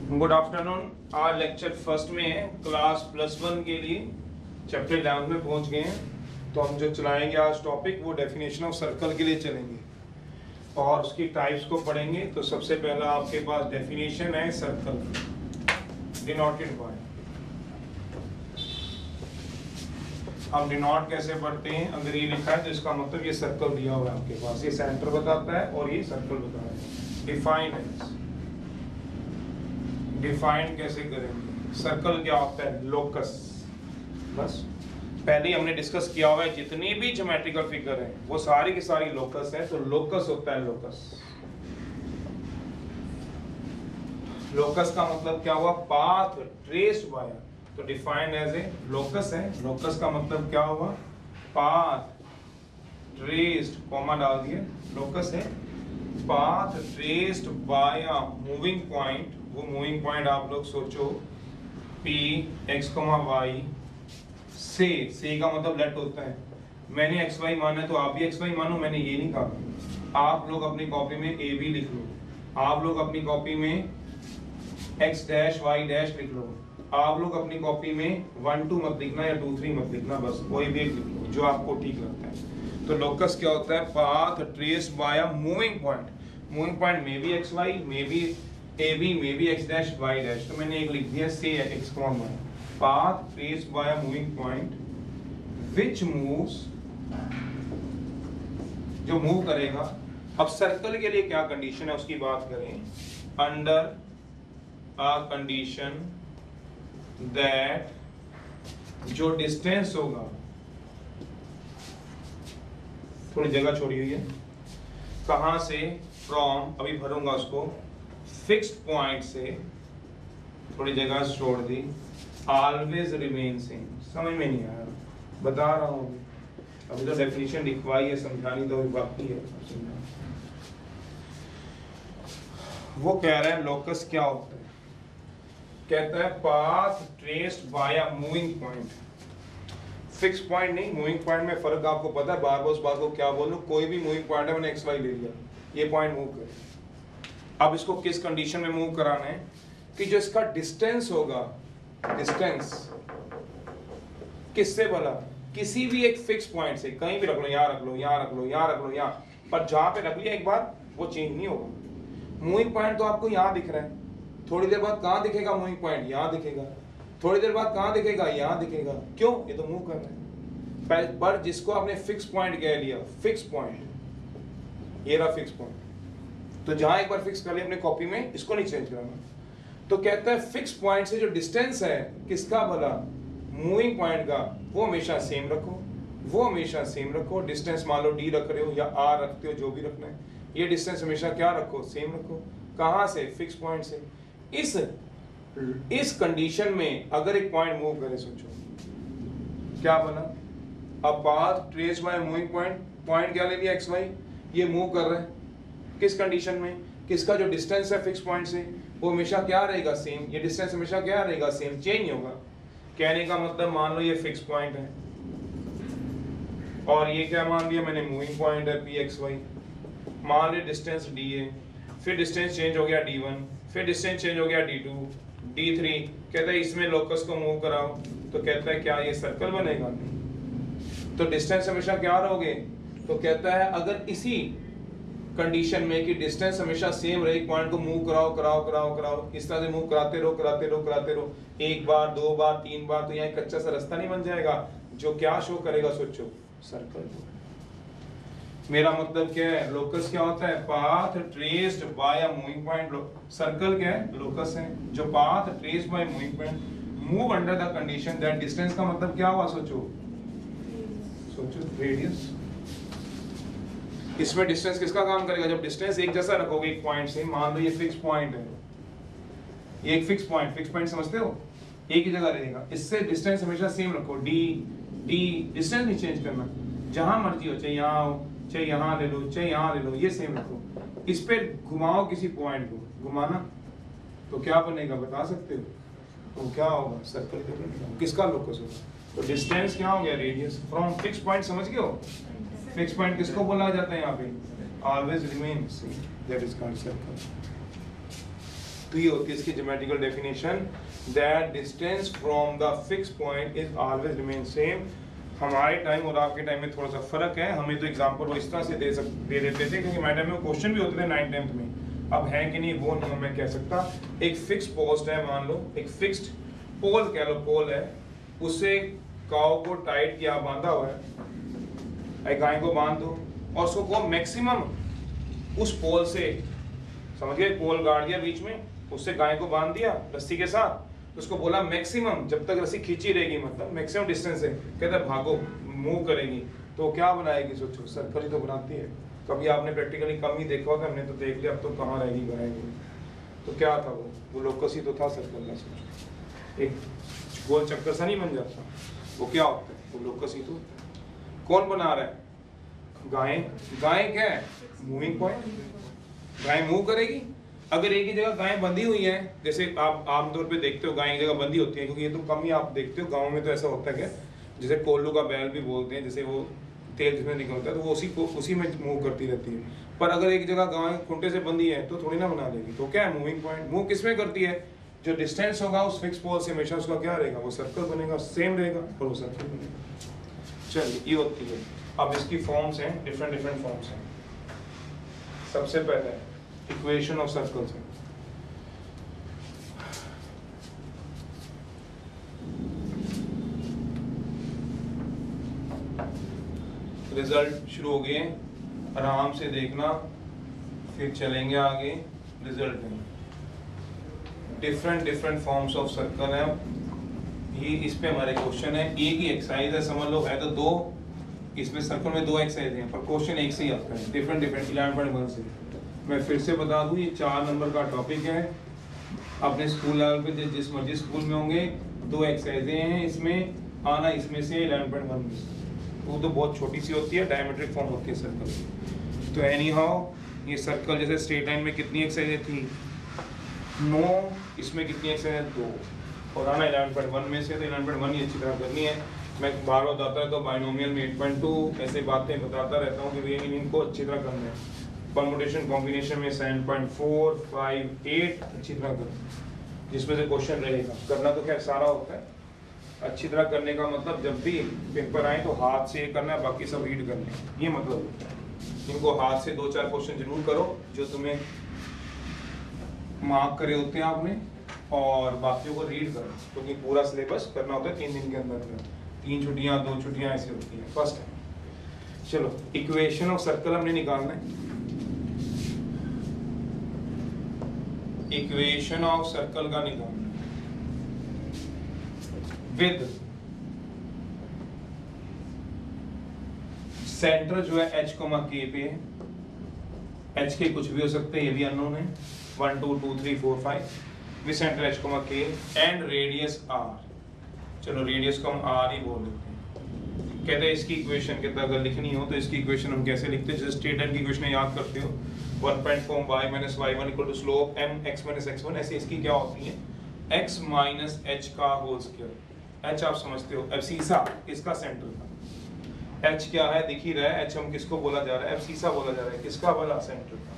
Good afternoon. आज lecture first में है, क्लास +1 के लिए चैप्टर 11 में पहुंच गए हैं। तो हम जो चलाएंगे आज टॉपिक वो डेफिनेशन ऑफ सर्कल के लिए चलेंगे और उसकी टाइप्स को पढ़ेंगे। तो सबसे पहला आपके पास डेफिनेशन है सर्कल, डिनोटेड बाय। हम डिनोट कैसे पढ़ते हैं? अगर ये लिखा है तो इसका मतलब ये सर्कल दिया हुआ है आपके पास, ये सेंटर बताता है और ये सर्कल बता रहा है। डिफाइंड है, डिफाइन कैसे करेंगे? सर्कल क्या होता है? लोकस। बस पहले ही हमने डिस्कस किया हुआ है, जितनी भी ज्योमेट्रिकल फिगर है वो सारी की सारी लोकस है। तो लोकस होता है लोकस। लोकस का मतलब क्या हुआ? Path traced by. तो डिफाइंड एज ए लोकस है। लोकस का मतलब क्या हुआ? पाथ ट्रेस्ड, कॉमा डाल दिए, लोकस है path traced by a moving point. वो मूविंग पॉइंट आप लोग सोचो P x, y से का मतलब लेट होता है। मैंने x y माना है तो आप भी x y मानो, मैंने ये नहीं कहा। आप लोग अपनी कॉपी में a भी लिख लो, आप लोग अपनी कॉपी में x डैश y डैश लिख लो, आप लोग अपनी कॉपी में 1 2 मत लिखना या 2 3 मत लिखना, बस कोई भी एक लिख लो जो आपको ठीक लगता है। तो लोकस क्या होता है? Path traced by a moving point. Moving point में भी x y, में भी ए बी, में भी x डैश y डैश। तो मैंने एक लिख दिया से x, y। Path traced by a moving point which moves, जो मूव करेगा। अब सर्कल के लिए क्या कंडीशन है उसकी बात करें। अंडर अ कंडीशन दैट जो डिस्टेंस होगा, थोड़ी जगह छोड़ी हुई है, कहां से? फ्रॉम, अभी भरूंगा उसको, फिक्स्ड पॉइंट से, थोड़ी जगह छोड़ दी, ऑलवेज रिमेन सेम। समझ में नहीं आया, बता रहा हूं अभी तो डेफिनेशन लिखवाई है, समझानी तो बाकी है। वो कह रहा है लोकस क्या होता है? कहता है path traced by a moving point. Fix point नहीं, मूविंग पॉइंट में फर्क आपको पता है। बार बार उस बात को क्या बोलूं, कोई भी मूविंग पॉइंट है, मैंने एक्स वाई ले लिया, ये पॉइंट मूव करे। अब इसको किस कंडीशन में मूव कराना है कि जो इसका डिस्टेंस होगा, डिस्टेंस किससे भला? किसी भी एक फिक्स पॉइंट से, कहीं भी रख लो, यहां रख लो, यहां रख लो, यहां रख लो, यहां, पर जहां पे रख लिया एक बार वो चेंज नहीं होगा। मूविंग पॉइंट तो आपको यहां दिख रहा है, थोड़ी देर बाद कहां दिखेगा मूविंग पॉइंट? यहां दिखेगा, थोड़ी देर बाद कहां दिखेगा? यहां दिखेगा। क्यों? ये तो मूव कर रहा है। पर जिसको आपने फिक्स पॉइंट कह लिया, फिक्स पॉइंट, ये रहा फिक्स पॉइंट, तो जहां एक बार फिक्स कर लिया अपने कॉपी में, इसको नहीं चेंज करना। तो कहता है फिक्स पॉइंट से जो डिस्टेंस है किसका भला? मूविंग पॉइंट का, वो हमेशा सेम रखो, वो हमेशा सेम रखो। डिस्टेंस मान लो d रख रहे हो या r रखते हो, जो भी रखना है, ये डिस्टेंस हमेशा क्या रखो? सेम रखो। कहां से? फिक्स पॉइंट से। इस कंडीशन में अगर एक पॉइंट मूव करे, सोचो क्या बना? A path traced by moving point, point क्या ले लिया? x y, ये मूव कर रहा है किस कंडीशन में? किसका जो डिस्टेंस है फिक्स पॉइंट से वो हमेशा क्या रहेगा? सेम। ये डिस्टेंस हमेशा क्या रहेगा? सेम, चेंज नहीं होगा। कहने का मतलब मान लो ये फिक्स पॉइंट है और ये क्या मान लिया मैंने? मूविंग पॉइंट है p x y। मान लिया डिस्टेंस d है, फिर डिस्टेंस चेंज हो गया d1, फिर डिस्टेंस चेंज हो गया d2, d3। कहता है इसमें लोकस को मूव कराओ, तो कहता है क्या ये सर्कल बनेगा? नहीं। तो डिस्टेंस हमेशा क्या रहोगे? तो कहता है अगर इसी कंडीशन में कि डिस्टेंस हमेशा सेम रहे, पॉइंट को मूव कराओ कराओ कराओ कराओ, इस तरह से मूव कराते रहो कराते रहो कराते रहो, एक बार, दो बार, तीन बार, तो यहाँ एक कच्चा सा रास्ता नहीं बन जाएगा जो क्या शो करेगा? सोचो, सर्कल। मेरा मतलब क्या है? लोकस क्या होता है? Path traced by a moving point. Circle क्या है? लोकस है जो path traced by moving point move under the condition that distance का मतलब क्या हुआ? सोचो, सोचो, रेडियस। इसमें डिस्टेंस किसका काम करेगा? जब डिस्टेंस एक जैसा रखोगे एक पॉइंट से, मान लो ये फिक्स पॉइंट है, ये एक फिक्स पॉइंट समझते हो, एक ही जगह रहेगा। इससे डिस्टेंस हमेशा सेम रखो, डी, डिस्टेंस नहीं चेंज करना, जहां मर्जी हो, चाहे यहाँ हो, चाहे यहाँ ले लो, चाहे यहाँ ले लो, ये सेम रखो। इस पे घुमाओ किसी पॉइंट को, घुमाना तो क्या बनेगा? बता सकते हो? तो क्या होगा? सर्कल का बनेगा। किसका लोकस होगा? तो डिस्टेंस क्या हो गया? Radius from fix point. समझ गए हो? फिक्स पॉइंट किसको बोला जाता है यहाँ पे? Always remain same, that is called circle. तो ये होती है इसकी geometrical definition, that distance from the fix point is always remain same. हमारे टाइम और आपके टाइम में थोड़ा सा फर्क है, हमें तो एग्जांपल वो इस तरह से दे देते थे, क्योंकि हमारे टाइम में क्वेश्चन भी होते थे 9th 10th में। अब है कि नहीं वो नहीं मैं कह सकता। एक फिक्स पोस्ट है, मान लो एक फिक्स्ड पोल कह लो, पोल है, उससे काऊ को टाइट किया बांधा हुआ है, गाय को बांध दो और उसको को मैक्सिमम उस पोल से, समझ गए, पोल गाड़ दिया बीच में, उससे गाय को बांध दिया रस्सी के साथ, तो उसको बोला मैक्सिमम जब तक रस्सी खींची रहेगी, मतलब मैक्सिमम डिस्टेंस है, कहता है भागो, मूव करेगी, तो क्या बनाएगी, सोचो सर्कल ही तो बनाती है। कभी आपने प्रैक्टिकली कम ही देखा होता, हमने तो देख लिया, अब तो कहाँ रहेगी गाय। तो क्या था वो लोकस ही तो था सर्कल का, सोचो एक गोल चक्कर सा नहीं बन जाता, वो क्या होता है, वो लोकस ही तो। कौन बना रहा है, गाय। गाय क्या है, मूविंग पॉइंट, गाय मूव करेगी। अगर एक ही जगह गाय बंधी हुई है, जैसे आप आमतौर पे देखते हो गाय एक जगह बंधी होती है, क्योंकि ये तो कम ही आप देखते हो, गाँव में तो ऐसा होता है क्या, जैसे कोल्लू का बैल भी बोलते हैं, जैसे वो तेल जिसमें निकलता है तो वो उसी में मूव करती रहती है। पर अगर एक जगह गाय खूंटे से बंधी है तो थोड़ी ना बना लेगी, तो क्या है मूविंग पॉइंट। मूव किस में करती है, जो डिस्टेंस होगा उस फिक्स पोल से हमेशा उसका क्या रहेगा, वो सर्कल बनेगा, सेम रहेगा और वो सर्कल बनेगा। चलिए ये होती है। अब इसकी फॉर्म्स हैं, डिफरेंट फॉर्म्स हैं। सबसे पहले इक्वेशन ऑफ सर्कल्स है। रिजल्ट शुरू हो गए, आराम से देखना, फिर चलेंगे आगे रिजल्ट में। डिफरेंट फॉर्म्स ऑफ सर्कल है। ये इस पे हमारे क्वेश्चन है, एक ही एक्सरसाइज है, समझ लो है तो दो, इसमें सर्कल में 2 एक्सरसाइज हैं, पर क्वेश्चन एक से ही आता है, डिफरेंट 11.1 से। मैं फिर से बता दूं, ये 4 नंबर का टॉपिक है। अपने स्कूल लेवल पे जिस मर्जी स्कूल में होंगे, 2 एक्सरसाइजें हैं, इसमें आना इसमें से 11.1 में से। वो तो बहुत छोटी सी होती है, डायमेट्रिक फॉर्म होती है सर्कल। तो एनी हाउ ये सर्कल जैसे स्ट्रेट लाइन में कितनी एक्सरसाइजें थी, 9, इसमें कितनी एक्सरसाइज 2, और आना 11.1 में से। तो 11.1 ही अच्छी तरह करनी है। मैं बार बार बताता है तो बाइनोमियल में 8.2 ऐसे बातें बताता रहता हूँ कि भैया इनको अच्छी तरह करना है। परमुटेशन कॉम्बिनेशन में 7.4, 5, 8 अच्छी तरह करना, जिसमें से क्वेश्चन रहेगा। करना तो खैर सारा होता है, अच्छी तरह करने का मतलब जब भी पेपर आए तो हाथ से करना है, बाकी सब रीड करने, ये मतलब होता है। इनको हाथ से 2-4 क्वेश्चन जरूर करो जो तुम्हें मार्क करे होते हैं आपने, और बाकियों को रीड करो, क्योंकि पूरा सिलेबस करना होता है 3 दिन के अंदर। 3 छुट्टियां 2 छुट्टियां ऐसी होती हैं फर्स्ट टाइम। चलो इक्वेशन ऑफ सर्कल हमने निकालना है। इक्वेशन ऑफ सर्कल का निकालना विद सेंटर जो है h, k पे है। h के कुछ भी हो सकते हैं, ये भी अननोन है, 1 2 2 3 4 5 with centre h, k and radius r। चलो रेडियस को हम r ही बोल देते हैं। कहते हैं इसकी इक्वेशन कितना अगर लिखनी हो तो इसकी इक्वेशन हम कैसे लिखते हैं, जैसे स्ट्रेट लाइन की इक्वेशन याद करते हो, 1.4 y minus y1 equal to slope m x minus x1। ऐसे इसकी क्या होती है, x minus h का होल स्क्वायर। h आप समझते हो एब्सिसा, इसका सेंटर का। h क्या है दिख ही रहा है, h हम किसको बोला जा रहा है, एब्सिसा बोला जा रहा है, किसका वाला सेंटर का।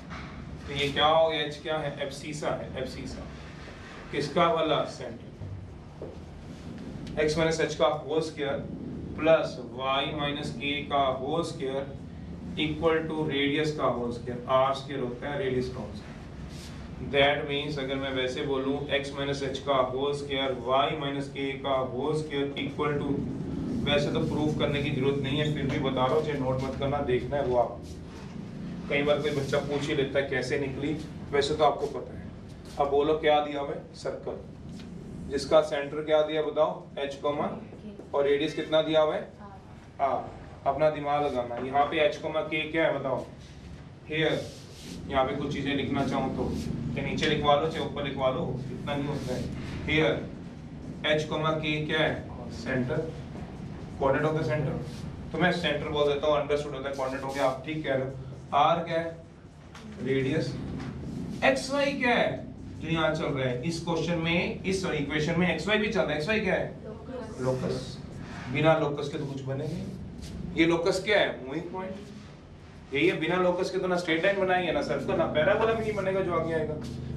तो ये क्या हो गया, h क्या है, एब्सिसा है, एब्सिसा किसका वाला सेंटर, x minus h का whole square plus y minus k का whole square equal to radius का होल स्क्वायर, r स्क्वायर होता है रेडियस का होल स्क्वायर। दैट मींस अगर मैं वैसे बोलूं x minus h का whole square y minus k का होल स्क्वायर इक्वल टू, वैसे तो प्रूफ करने की जरूरत नहीं है, फिर भी बता रहा हूं, चाहे नोट मत करना, देखना है वो आप। कई बार कोई बच्चा पूछ ही लेता है कैसे निकली, वैसे तो आपको पता है। अब बोलो क्या दिया हुआ है, सर्कल जिसका सेंटर क्या दिया बताओ, h, और रेडियस कितना दिया हुआ है r। अपना दिमाग लगाना, यहाँ पे h, k क्या है बताओ, हेयर। यहाँ पे कुछ चीजें लिखना चाहूँ तो नीचे लिखवा लो चाहे ऊपर लिखवा लो, इतना नहीं होता है। हेयर h, k क्या है, centre, coordinate of the centre. तो मैं सेंटर बोल देता हूँ, अंडरस्टूड होता है, कोऑर्डिनेट हो गया, आप ठीक कह रहे हो। r क्या है, रेडियस। x, y क्या है जो यहाँ चल रहा है इस क्वेश्चन में, इस इक्वेशन में x, y भी चल रहा है। x, y क्या है, लोकस। बिना लोकस के तो कुछ बनेगा। ये लोकस क्या है, मूविंग पॉइंट। यही है, बिना लोकस के तो ना स्ट्रेट लाइन बनाएंगे, ना सर्कल, ना पैराबोला भी नहीं बनेगा जो आगे आएगा।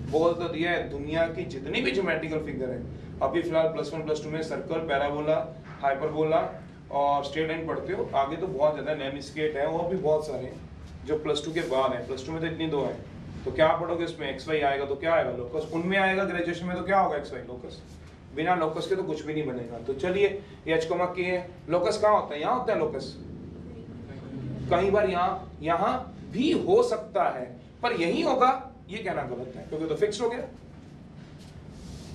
बोल तो दिया है दुनिया की जितनी भी ज्योमेट्रिकल फिगर है, अभी फिलहाल +1 +2 में सर्कल, पैराबोला, हाइपरबोला और स्ट्रेट लाइन पढ़ते हो, आगे तो बहुत ज्यादा लेमस्केट है और भी बहुत सारे हैं जो +2 के बाद है। +2 में तो इतनी दो है, तो क्या पढ़ोगे उसमें एक्स वाई आएगा तो क्या आएगा लोकस, उनमें आएगा ग्रेजुएशन में तो क्या होगा एक्स वाई लोकस, बिना लोकस के तो कुछ भी नहीं बनेगा। तो चलिए एच कोमा के है, लोकस कहाँ होता है, यहाँ होता है लोकस, कई बार यहाँ भी हो सकता है पर यही होगा ये कहना गलत है क्योंकि तो फिक्स हो गया।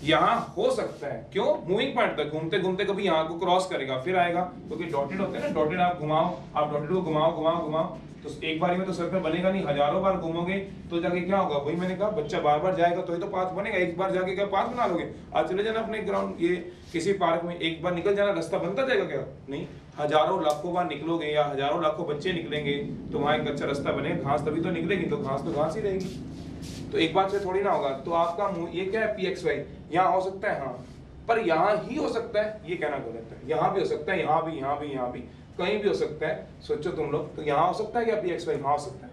यहाँ हो सकता है, क्यों, मूविंग पॉइंट तक घूमते घूमते कभी यहाँ को क्रॉस करेगा फिर आएगा, क्योंकि डॉटेड होते हैं ना, डॉटेड आप घुमाओ, आप डॉटेड को घुमाओ घुमाओ घुमाओ तो एक बार में तो सर्कल बनेगा नहीं, हजारों बार घूमोगे तो जाके क्या होगा, वही मैंने कहा बच्चा बार बार जाएगा तो ही तो पाथ बनेगा, एक बार जाके क्या पाथ बना लोगे। आज चले जाना अपने ग्राउंड ये किसी पार्क में, एक बार निकल जाना रास्ता बनता जाएगा क्या, नहीं, हजारों लाखों बार निकलोगे या हजारों लाखों बच्चे निकलेंगे तो वहां एक अच्छा रास्ता बनेगा, घास तभी तो निकलेगी, तो घास ही रहेगी, तो एक बार से थोड़ी ना होगा। तो आपका ये क्या है pxy, यहाँ हो सकता है हाँ, पर यहाँ ही हो सकता है ये कहना गलत है, यहाँ भी हो सकता है, यहाँ भी, यहाँ भी, यहाँ भी, कहीं भी हो सकता है। सोचो तुम लोग, तो यहाँ हो सकता है क्या pxy, यहाँ हो सकता है,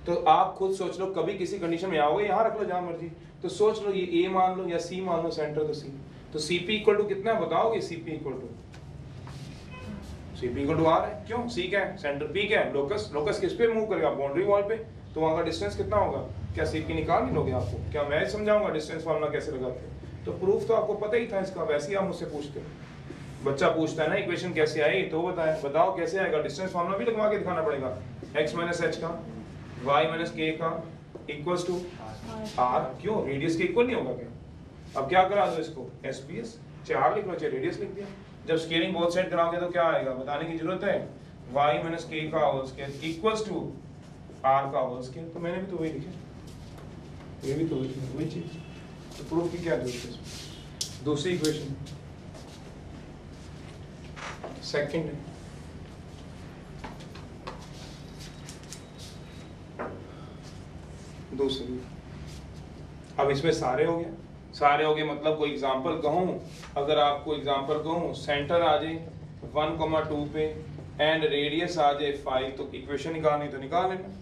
तो आप खुद सोच लो, कभी किसी कंडीशन में आओगे यहाँ रख लो जहाँ मर्जी, तो सोच लो ये a मान लो या c मान लो, सेंटर तो c, तो cp इक्वल टू कितना बताओगे, cp इक्वल टू r है, क्यों, c क्या है, सेंटर, p क्या है, लोकस, लोकस किस पे मूव करेगा, बाउंड्री वॉल पे, तो वहां का डिस्टेंस कितना होगा, क्या cp निकाल नहीं लोगे आपको, क्या मैं समझाऊंगा डिस्टेंस फार्मूला कैसे लगाते हैं, तो प्रूफ तो आपको पता ही था इसका, वैसे ही आप मुझसे पूछते हो, बच्चा पूछता है ना इक्वेशन कैसे आई, तो बताओ कैसे आएगा, डिस्टेंस फार्मूला भी लगवा के दिखाना पड़ेगा, x माइनस h का y माइनस k का इक्वल्स टू r, क्यों, रेडियस के इक्वल नहीं होगा क्या, अब क्या करा दो इसको SBS, चाहे r लिख लो चाहे रेडियस लिख दिया, जब स्केलिंग बोथ साइड कराओगे तो क्या आएगा, बताने की जरूरत है, y माइनस k का whole square equals to r का होल स्क्वायर, तो मैंने भी तो वही लिखा, ये भी तो वही चीज, तो प्रूफ की क्या जरूरत है। दूसरी इक्वेशन सेकंड है, दूसरी, अब इसमें सारे हो गए मतलब कोई एग्जांपल कहूं, अगर आपको एग्जांपल कहूं सेंटर आ जाए 1,2 पे एंड रेडियस आ जाए 5, तो इक्वेशन निकालनी तो निकाल लेना,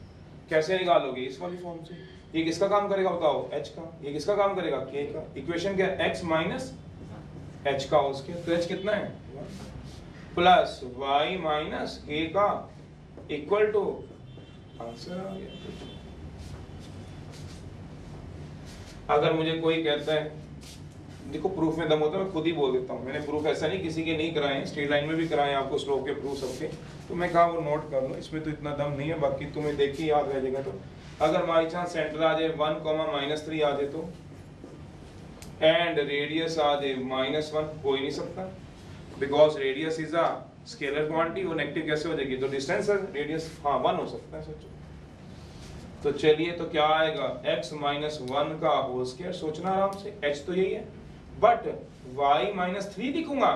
कैसे निकालोगे, इस वाली फॉर्म से, ये किसका काम करेगा बताओ, h का, ये किसका काम करेगा, k का, इक्वेशन क्या है, x माइनस h का होल स्क्वायर, तो h कितना है प्लस y माइनस k का इक्वल टू, आंसर आ गया। अगर मुझे कोई कहता है, देखो प्रूफ में दम होता है, मैं खुद ही बोल देता हूँ, मैंने प्रूफ ऐसा नहीं किसी के नहीं कराए, स्ट्रेट लाइन में भी कराए आपको, स्लोप के प्रूफ सबके, तो मैं कहा वो नोट कर लो, इसमें तो इतना दम नहीं है, बाकी तुम्हें देख के याद रह जाएगा। तो अगर बाई चांस सेंटर आ जाए 1,-3 आ जाए तो, एंड रेडियस आ जाए -1, हो ही नहीं सकता, because radius is a scalar quantity, वो नेगेटिव कैसे हो जाएगी, तो डिस्टेंस रेडियस हाँ 1 हो सकता है, सोचो। तो चलिए तो क्या आएगा, x माइनस 1 का होल स्क्वायर, सोचना आराम से, h तो यही है, बट y माइनस 3 लिखूंगा,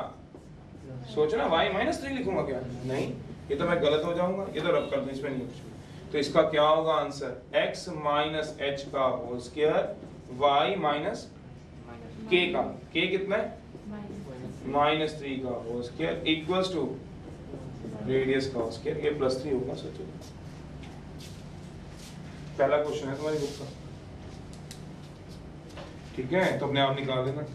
सोचना y माइनस 3 लिखूंगा क्या, नहीं, ये तो मैं गलत हो जाऊंगा, ये तो रब कर दूं, इसमें नहीं कुछ, तो इसका क्या होगा आंसर, x माइनस h का whole square, y minus k का, k कितना है -3 का whole square equals to radius का होल स्क्वायर, ये +3 होगा, सोचो। पहला क्वेश्चन है तुम्हारी बुक का, ठीक है, तो अपने आप निकाल देना,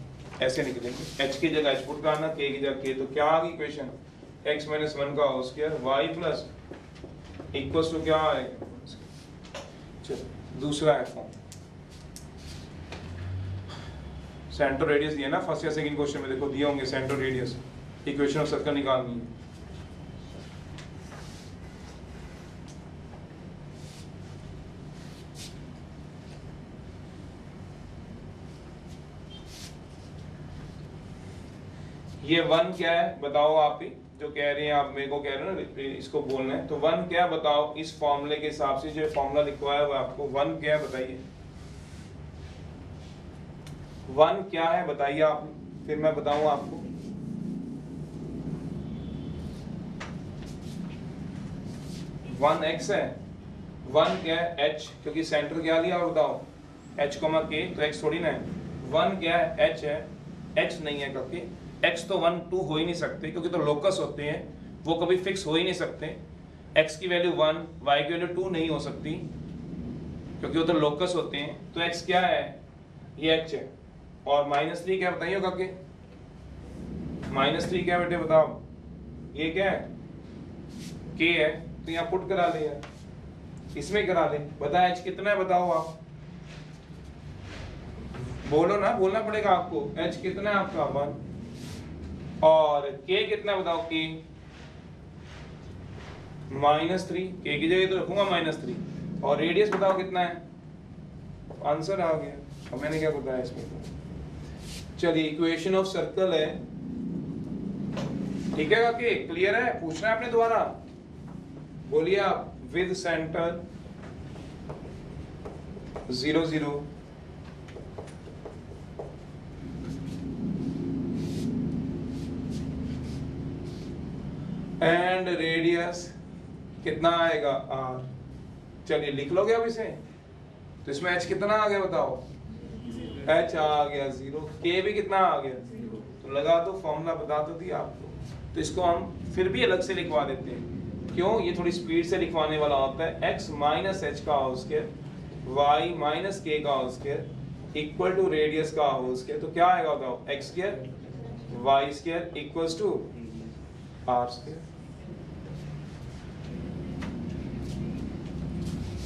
ऐसे निकलेंगे, h की जगह h पुट करना, k की जगह k, तो क्या आ गई इक्वेशन, x माइनस 1 का whole square y plus equals to क्या आएगा, चलो दूसरा है फॉर्म, सेंटर रेडियस दिया ना फर्स्ट या सेकंड क्वेश्चन में, देखो दिए होंगे centre radius, equation of circle निकालनी है, ये 1 क्या है बताओ, आप ही जो कह रहे हैं, आप मेरे को कह रहे हो ना इसको बोलना है, तो 1 क्या बताओ, इस फॉर्मूले के हिसाब से जो फॉर्मूला लिखवाया हुआ है आपको, 1 क्या है बताइए, 1 क्या है बताइए आप, फिर मैं बताऊं आपको, वन एक्स है, 1 क्या है h, क्योंकि सेंटर क्या लिया और बताओ h, k, तो x थोड़ी ना है, 1 क्या है h है, h नहीं है क्योंकि x तो 1 2 हो ही नहीं सकते, क्योंकि तो लोकस होते हैं वो कभी फिक्स हो ही नहीं सकते, x की वैल्यू 1, y की वैल्यू 2 नहीं हो सकती, क्योंकि वो तो लोकस होते हैं। तो x क्या है, ये h है, और -3 क्या बताइए होगा कि -3 क्या बेटे बताओ, ये क्या है, k है, तो यहाँ पुट करा ले यार, इसमें करा ले, बता h कितना है बताओ आप, बोलो ना, बोलना पड़ेगा आपको, h कितना है आपका 1, और k कितना है बताओ, k -3, k की जगह तो रखूंगा -3, और रेडियस बताओ कितना है, आंसर आ गया। अब मैंने क्या बताया इसमें, चलिए इक्वेशन ऑफ सर्कल है, ठीक है कि क्लियर है, पूछना है आपने दोबारा, बोलिए आप, विद सेंटर 0 0 एंड रेडियस कितना आएगा r, चलिए लिख लोगे अब इसे, तो इसमें h कितना आ गया बताओ, h आ गया 0, k भी कितना आ गया, तो लगा दो, फॉर्मूला बता तो दिया आपको। तो इसको हम फिर भी अलग से लिखवा देते हैं, क्यों, ये थोड़ी स्पीड से लिखवाने वाला होता है, x माइनस h का whole square, y minus k का whole square equal to radius का होल स्क्वायर, तो क्या आएगा बताओ, x square y square equals to r square.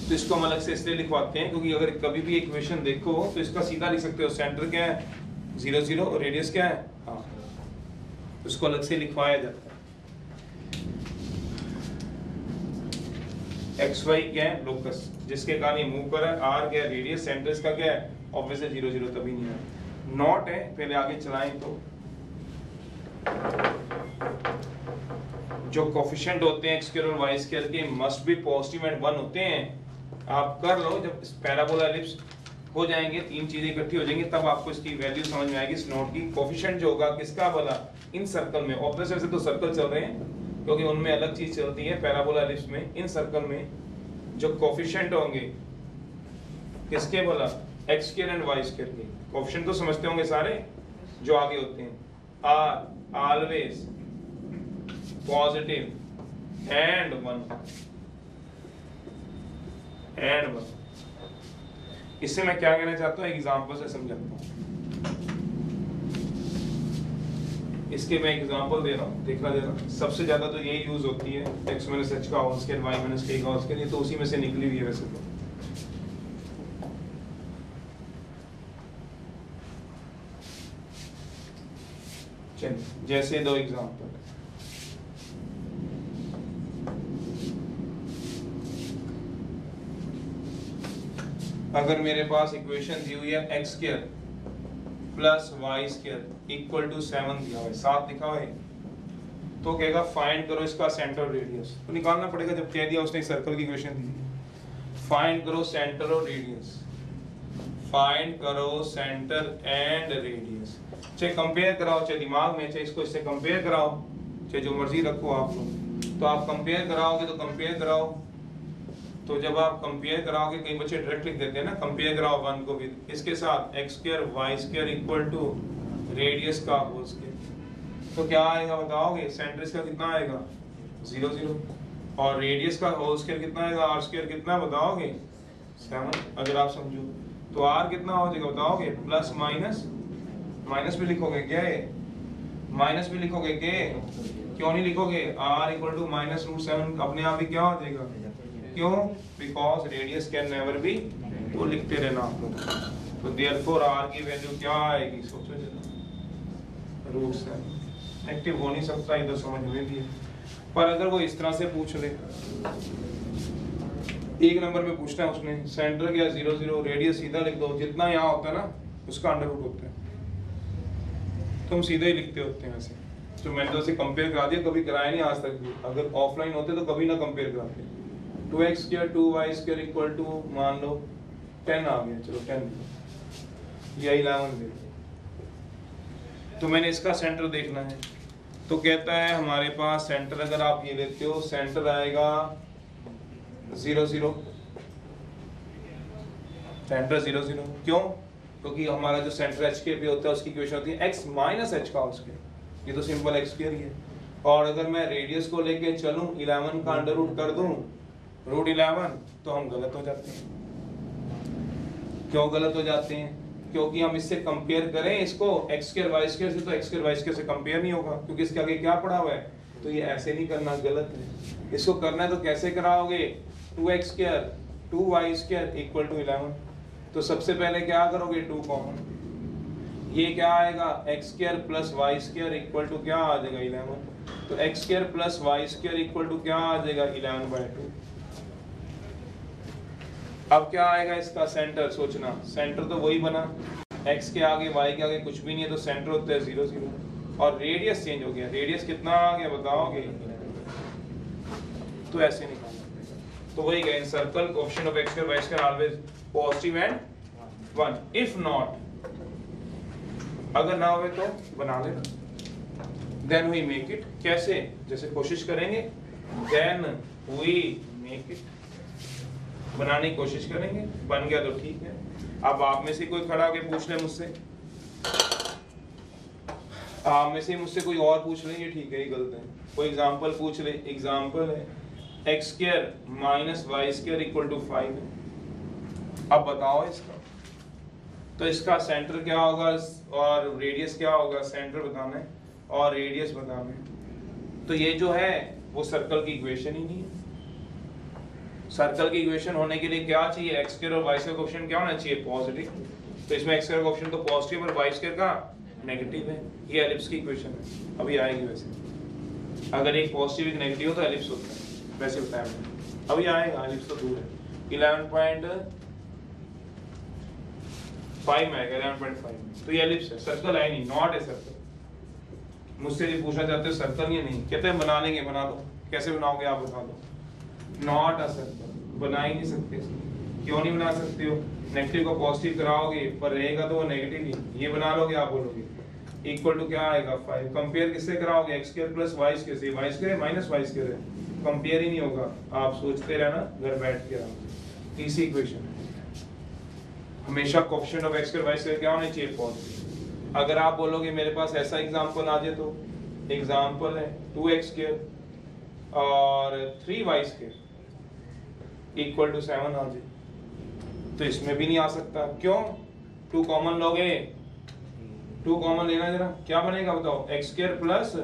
तो इसको हम अलग से इसलिए लिखवाते हैं क्योंकि अगर कभी भी इक्वेशन देखो तो इसका सीधा लिख सकते हो, सेंटर क्या है 0 0 और रेडियस क्या है, हाँ, उसको अलग से लिखवाया जाता है। एक्स वाई क्या है, लोकस, जिसके कारण ये मूव कर रहा है, आर क्या है, रेडियस, सेंटर इसका क्या है, ऑब्वियसली 0 0 तभी नहीं है, नॉट है, पहले आगे चलाएं तो जो कोफिशिएंट होते हैं एक्स स्क्वायर और वाई स्क्वायर के मस्ट बी पॉजिटिव एंड 1 होते हैं। आप कर लो, जब पैराबोला एलिप्स हो जाएंगे, तीन चीजें इकट्ठी हो जाएंगी, तब आपको इसकी वैल्यू समझ में आएगी इस नोट की। कोफिशिएंट जो होगा किसका बोला, इन सर्कल में, ऑब्वियसली से तो सर्कल चल रहे हैं क्योंकि उनमें अलग चीज चलती है, पैराबोला एलिप्स में, इन सर्कल में जो कोफिशिएंट होंगे किसके बोला, x square and y square के। कोफिशिएंट तो समझते होंगे सारे जो आगे होते हैं, आर ऑलवेज पॉजिटिव एंड 1। इससे मैं क्या कहना चाहता हूँ, एग्जांपल से समझाता हूँ। इसके मैं एग्जांपल दे रहा हूँ, देखना देना, सबसे ज्यादा तो यही यूज होती है, x माइनस h का whole square, y minus k का होल स्क्वायर, ये तो उसी में से निकली हुई है वैसे तो। चलिए जैसे दो एग्जांपल, अगर मेरे पास इक्वेशन दी हुई है x square plus y square equal to 7 दिया हुआ है, 7 लिखा हुआ है, तो कहेगा फाइंड करो इसका सेंटर रेडियस, तो निकालना पड़ेगा, जब कह दिया उसने सर्कल की इक्वेशन दी, फाइंड करो सेंटर और रेडियस, फाइंड करो सेंटर एंड रेडियस, चाहे कंपेयर कराओ, चाहे दिमाग में, चाहे इसको इससे कंपेयर कराओ, चाहे जो मर्जी रखो आप लोग, तो आप कंपेयर कराओगे तो कंपेयर कराओ, तो जब आप कंपेयर कराओगे, कई बच्चे डायरेक्ट लिख देते हैं ना, कंपेयर कराओ 1 को भी इसके साथ, x square y square equal to radius का होल स्क्वायर, तो क्या आएगा बताओगे, सेंटर इसका कितना आएगा 0 0, और रेडियस का होल स्क्वायर कितना आएगा, आर स्क्वायर कितना बताओगे 7, अगर आप समझो तो आर कितना हो जाएगा बताओगे, प्लस माइनस, माइनस भी लिखोगे क्या है, माइनस भी लिखोगे के, क्यों नहीं लिखोगे, आर इक्वल टू -√7 अपने आप ही क्या हो जाएगा, क्यों, because radius can never B, तो लिखते रहना आप लोग, तो देयरफॉर आर की वैल्यू क्या आएगी, सोचो जरा, √7, एक्टिव हो नहीं सकता, इधर समझ में भी है, पर अगर वो इस तरह से पूछ ले, एक नंबर में पूछना है उसने, सेंटर क्या 0 0, रेडियस सीधा लिख दो, जितना यहाँ होता है ना उसका अंडर रूट होता है, तुम सीधे ही लिखते होते हैं ऐसे, तो मैंने तो उसे कंपेयर करा दिया, कभी कराया नहीं आज तक भी, अगर ऑफलाइन होते तो कभी ना कंपेयर कराते, 2x square 2y square equal to मान लो 10 आ गया, चलो 10 या 11 दे, तो मैंने इसका सेंटर देखना है, तो कहता है हमारे पास सेंटर, अगर आप ये लेते हो सेंटर आएगा 0 0, सेंटर 0 0, क्यों, क्योंकि हमारा जो सेंटर h के पे होता है उसकी इक्वेशन होती है x माइनस h का स्क्वायर, ये तो सिंपल x स्क्वायर ही है, और अगर मैं रेडियस को लेके चलूं 11 का अंडर रूट कर दूं √11, तो हम गलत हो जाते हैं, क्यों गलत हो जाते हैं? क्योंकि हम इससे कंपेयर करें इसको x स्क्वायर y स्क्वायर से, तो x स्क्वायर y स्क्वायर से कंपेयर नहीं होगा, क्योंकि इसके आगे क्या पड़ा हुआ है। तो ये ऐसे नहीं करना, गलत है। इसको करना है तो कैसे कराओगे? 2x square 2y square equal to 11। तो सबसे पहले क्या करोगे? 2 कॉमन, ये क्या आएगा? x square plus y square equal to क्या आ जाएगा? 11। तो x square plus y square equal to क्या आ जाएगा? 11/2। अब क्या आएगा इसका सेंटर? सोचना, सेंटर तो वही बना, x के आगे y के आगे कुछ भी नहीं है, तो सेंटर होता है 0 0, और रेडियस चेंज हो गया। रेडियस कितना आ गया बताओगे? तो ऐसे निकालना पड़ेगा। तो वही गए in circle coefficient of x square y square always positive and 1। If not, अगर ना होवे तो बना लेना। देन वी मेक इट, कैसे? जैसे कोशिश करेंगे, देन वी मेक इट, बनाने की कोशिश करेंगे, बन गया तो ठीक है। अब आप में से कोई खड़ा होकर पूछ ले मुझसे, आप में से मुझसे कोई और पूछ ले, ये ठीक है, ये गलत है। कोई एग्जांपल पूछ ले, एग्जांपल है x square minus y square equal to 5 है। अब बताओ इसका, तो इसका सेंटर क्या होगा और रेडियस क्या होगा? सेंटर बताना है और रेडियस बताना है। तो ये जो है वो सर्कल की इक्वेशन ही नहीं है। सर्कल की इक्वेशन होने के लिए क्या चाहिए? x स्क्वायर और y स्क्वायर कोएफिशिएंट क्या होना चाहिए? पॉजिटिव। तो इसमें x स्क्वायर कोएफिशिएंट तो पॉजिटिव और y स्क्वायर का नेगेटिव है। ये एलिप्स की इक्वेशन है। अभी आएगी वैसे, अगर एक पॉजिटिव एक नेगेटिव हो तो एलिप्स होता है, वैसे बताया मैंने। अभी आएगा, एलिप्स तो दूर है। 11.5 में आएगा, 11.5। तो ये एलिप्स है, सर्कल है नहीं, नॉट है सर्कल। मुझसे भी पूछा जाता है सर्कल या नहीं, कहते हैं बना लेंगे, बना दो। कैसे बनाओगे आप बता दो। नॉट अ सर्कल, बना ही नहीं सकते। क्यों नहीं बना सकते हो? नेगेटिव को पॉजिटिव कराओगे पर रहेगा तो वो नेगेटिव ही। ये बना लोगे, आप बोलोगे इक्वल टू क्या आएगा? 5। कंपेयर किससे कराओगे? x square plus y square से। y square minus y square है, कंपेयर ही नहीं होगा। आप सोचते रहना घर बैठ के। तीसरी इक्वेशन, हमेशा coefficient of x square y square क्या होने चाहिए? पॉजिटिव। अगर आप बोलोगे मेरे पास ऐसा एग्जांपल आ जाए, तो एग्जांपल है 2x स्क्वायर और 3y स्क्वायर इक्वल टू 7 आ जाए, तो इसमें भी नहीं आ सकता। क्यों? 2 कॉमन लोगे, 2 कॉमन लेना जरा, क्या बनेगा बताओ? x square plus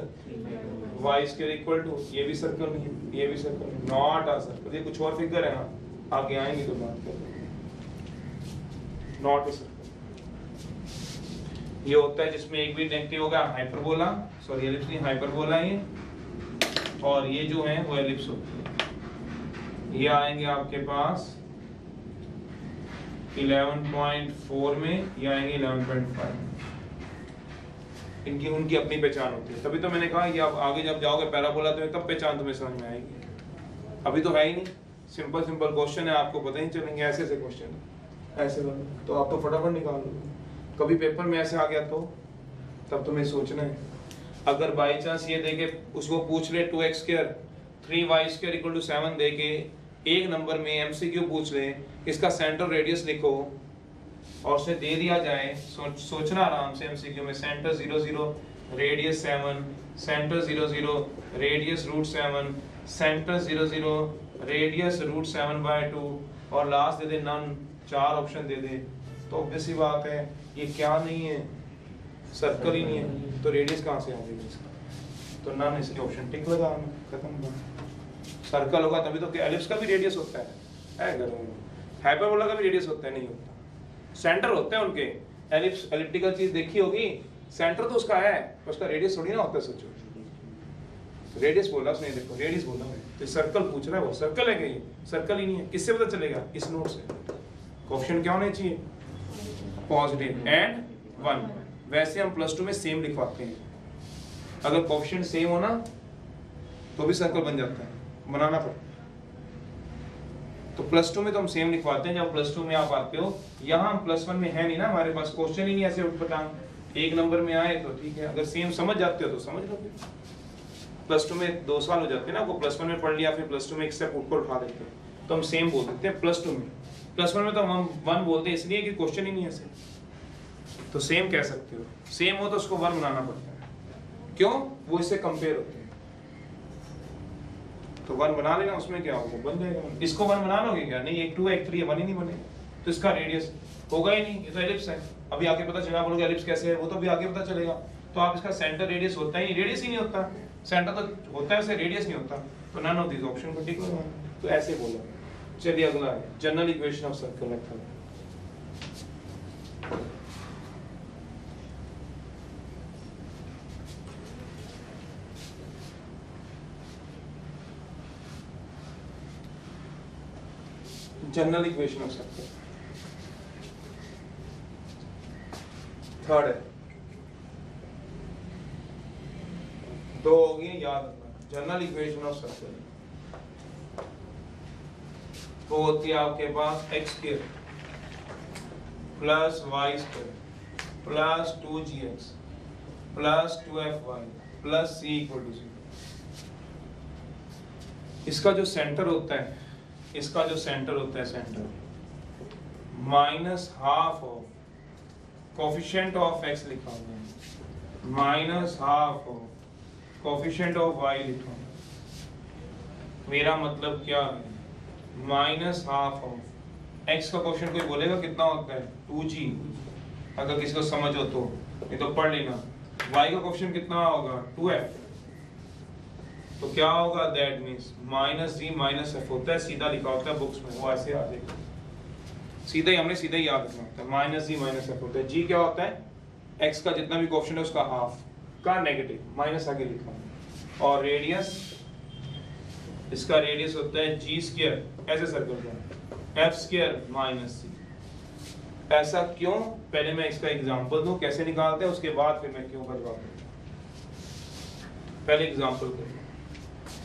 y square equal to, ये भी सर्कल नहीं है, ये भी सर्कल नहीं, नॉट आ सर्कल। ये कुछ और फिगर है ना, आगे आएंगे तो बात करेंगे। नॉट आ सर्कल ये होता है जिसमें एक भी नेगेटिव होगा, हाइपरबोला, सॉरी एलिप्स नहीं, हाइपरबोला ये, और ये जो है वो एलिप्स होती है। ये आएंगे आपके पास 11.4 में, ये आएंगे 11.5। इनकी उनकी अपनी पहचान होती है। तभी तो मैंने कहा ये आप आगे जब जाओगे पैराबोला तो तब पहचान तुम्हें समझ में आएगी। अभी तो है ही नहीं, सिंपल सिंपल क्वेश्चन है, आपको पता ही चलेंगे। ऐसे ऐसे क्वेश्चन ऐसे वाले तो आप तो फटाफट निकाल लोगे। कभी पेपर में ऐसे आ गया तो तब तुम्हें सोचना है। अगर बाई चांस ये देके उसको पूछ ले 2x square 3y square equal to 7 देके एक नंबर में एमसीक्यू पूछ ले, इसका सेंटर रेडियस लिखो और उसे दे दिया जाए, सोचना आराम से। एमसीक्यू में centre 0 0 radius 7, centre 0 0 radius √7, centre 0 0 radius √7/2 और last they they none, 4 option दे दे, तो ऑब्वियस सी बात है ये क्या नहीं है, सर्कल ही नहीं है, तो रेडियस कहाँ से आ जाएगी इसका? तो नन, इसके ऑप्शन टिक लगा, खत्म। सर्कल होगा तभी तो, एलिप्स का भी रेडियस होता है हाइपरबोला का भी रेडियस होता है? नहीं होता, सेंटर होते हैं उनके। एलिप्स एलिप्टिकल चीज देखी होगी, सेंटर तो उसका है, उसका रेडियस थोड़ी ना होता है। सोचो, रेडियस बोला उसने, देखो रेडियस बोला है, तो सर्कल पूछ रहा है, वो सर्कल है कहीं? सर्कल ही नहीं है। किससे पता चलेगा? इस नोट से। कोएफिशिएंट क्या होने चाहिए? Positive and 1। वैसे हम +2 में सेम लिखवाते हैं, अगर कोएफिशिएंट सेम हो ना तो भी सर्कल बन जाता है, बनाना पड़ता। तो +2 में तो हम सेम लिखवाते हैं। जब +2 में आप आते हो, यहाँ हम +1 में है नहीं ना, हमारे पास क्वेश्चन ही नहीं ऐसे उठपटांग। एक नंबर में आए तो ठीक है, अगर सेम समझ जाते हो तो समझ लोगे। +2 में 2 साल हो जाते हैं ना, आपको +1 में पढ़ लिया, फिर +2 में एक स्टेप ऊपर उठा देते हैं, तो हम सेम बोल देते हैं +2 में। +1 में तो हम 1 बोलते हैं, इसलिए कि क्वेश्चन ही नहीं है ऐसे, तो सेम कह सकते हो। सेम हो तो उसको 1 बनाना पड़ता है, क्यों? वो इससे कंपेयर होते हैं। तो 1 बना लेना, उसमें क्या होगा? बन जाएगा। इसको 1 बना लोगे क्या? नहीं, एक 2 एक 3 1 ही नहीं बने, तो इसका रेडियस होगा ही नहीं, ये तो एलिप्स है। अभी आगे पता चला, बोलोगे एलिप्स कैसे है, वो तो अभी आगे पता चलेगा। तो आप इसका सेंटर रेडियस होता ही नहीं, रेडियस ही नहीं होता, सेंटर तो होता है वैसे रेडियस नहीं होता, तो नन ऑफ दिस ऑप्शन को टिक होगा। तो ऐसे बोला। चलिए अगला है general equation of circle. General equation of circle third है, दो हो गए याद रखना। जनरल इक्वेशन ऑफ सर्कल वो होती है आपके पास x square plus y square plus 2gx plus 2fy plus c equal to 0। इसका जो सेंटर होता है, इसका जो सेंटर होता है, centre minus half of coefficient of x लिखा हुआ है, minus half of coefficient of y लिखा हुआ है। मेरा मतलब क्या है, माइनस हाफ ऑफ x का कोफिशिएंट कोई बोलेगा कितना होता है 2g, अगर किसी को समझ हो तो ये तो पढ़ लेना। y का कोफिशिएंट कितना होगा 2f, तो क्या होगा that means minus g minus f होता है, सीधा लिखा होता है बुक्स में, वो ऐसे आ जाएगा सीधा ही, हमने सीधा ही याद रखना होता है। माइनस जी माइनस एफ होता है, जी क्या होता है एक्स का जितना भी कोएफिशिएंट है उसका हाफ का नेगेटिव माइनस आगे लिखा है, और रेडियस इसका रेडियस होता है जी स्क्वायर, ऐसे सर्कल का एफ स्क्वायर माइनस सी। ऐसा क्यों, पहले मैं इसका एग्जांपल दूं कैसे निकालते हैं, उसके बाद फिर मैं क्यों का जवाब दूंगा। पहले एग्जांपल करो।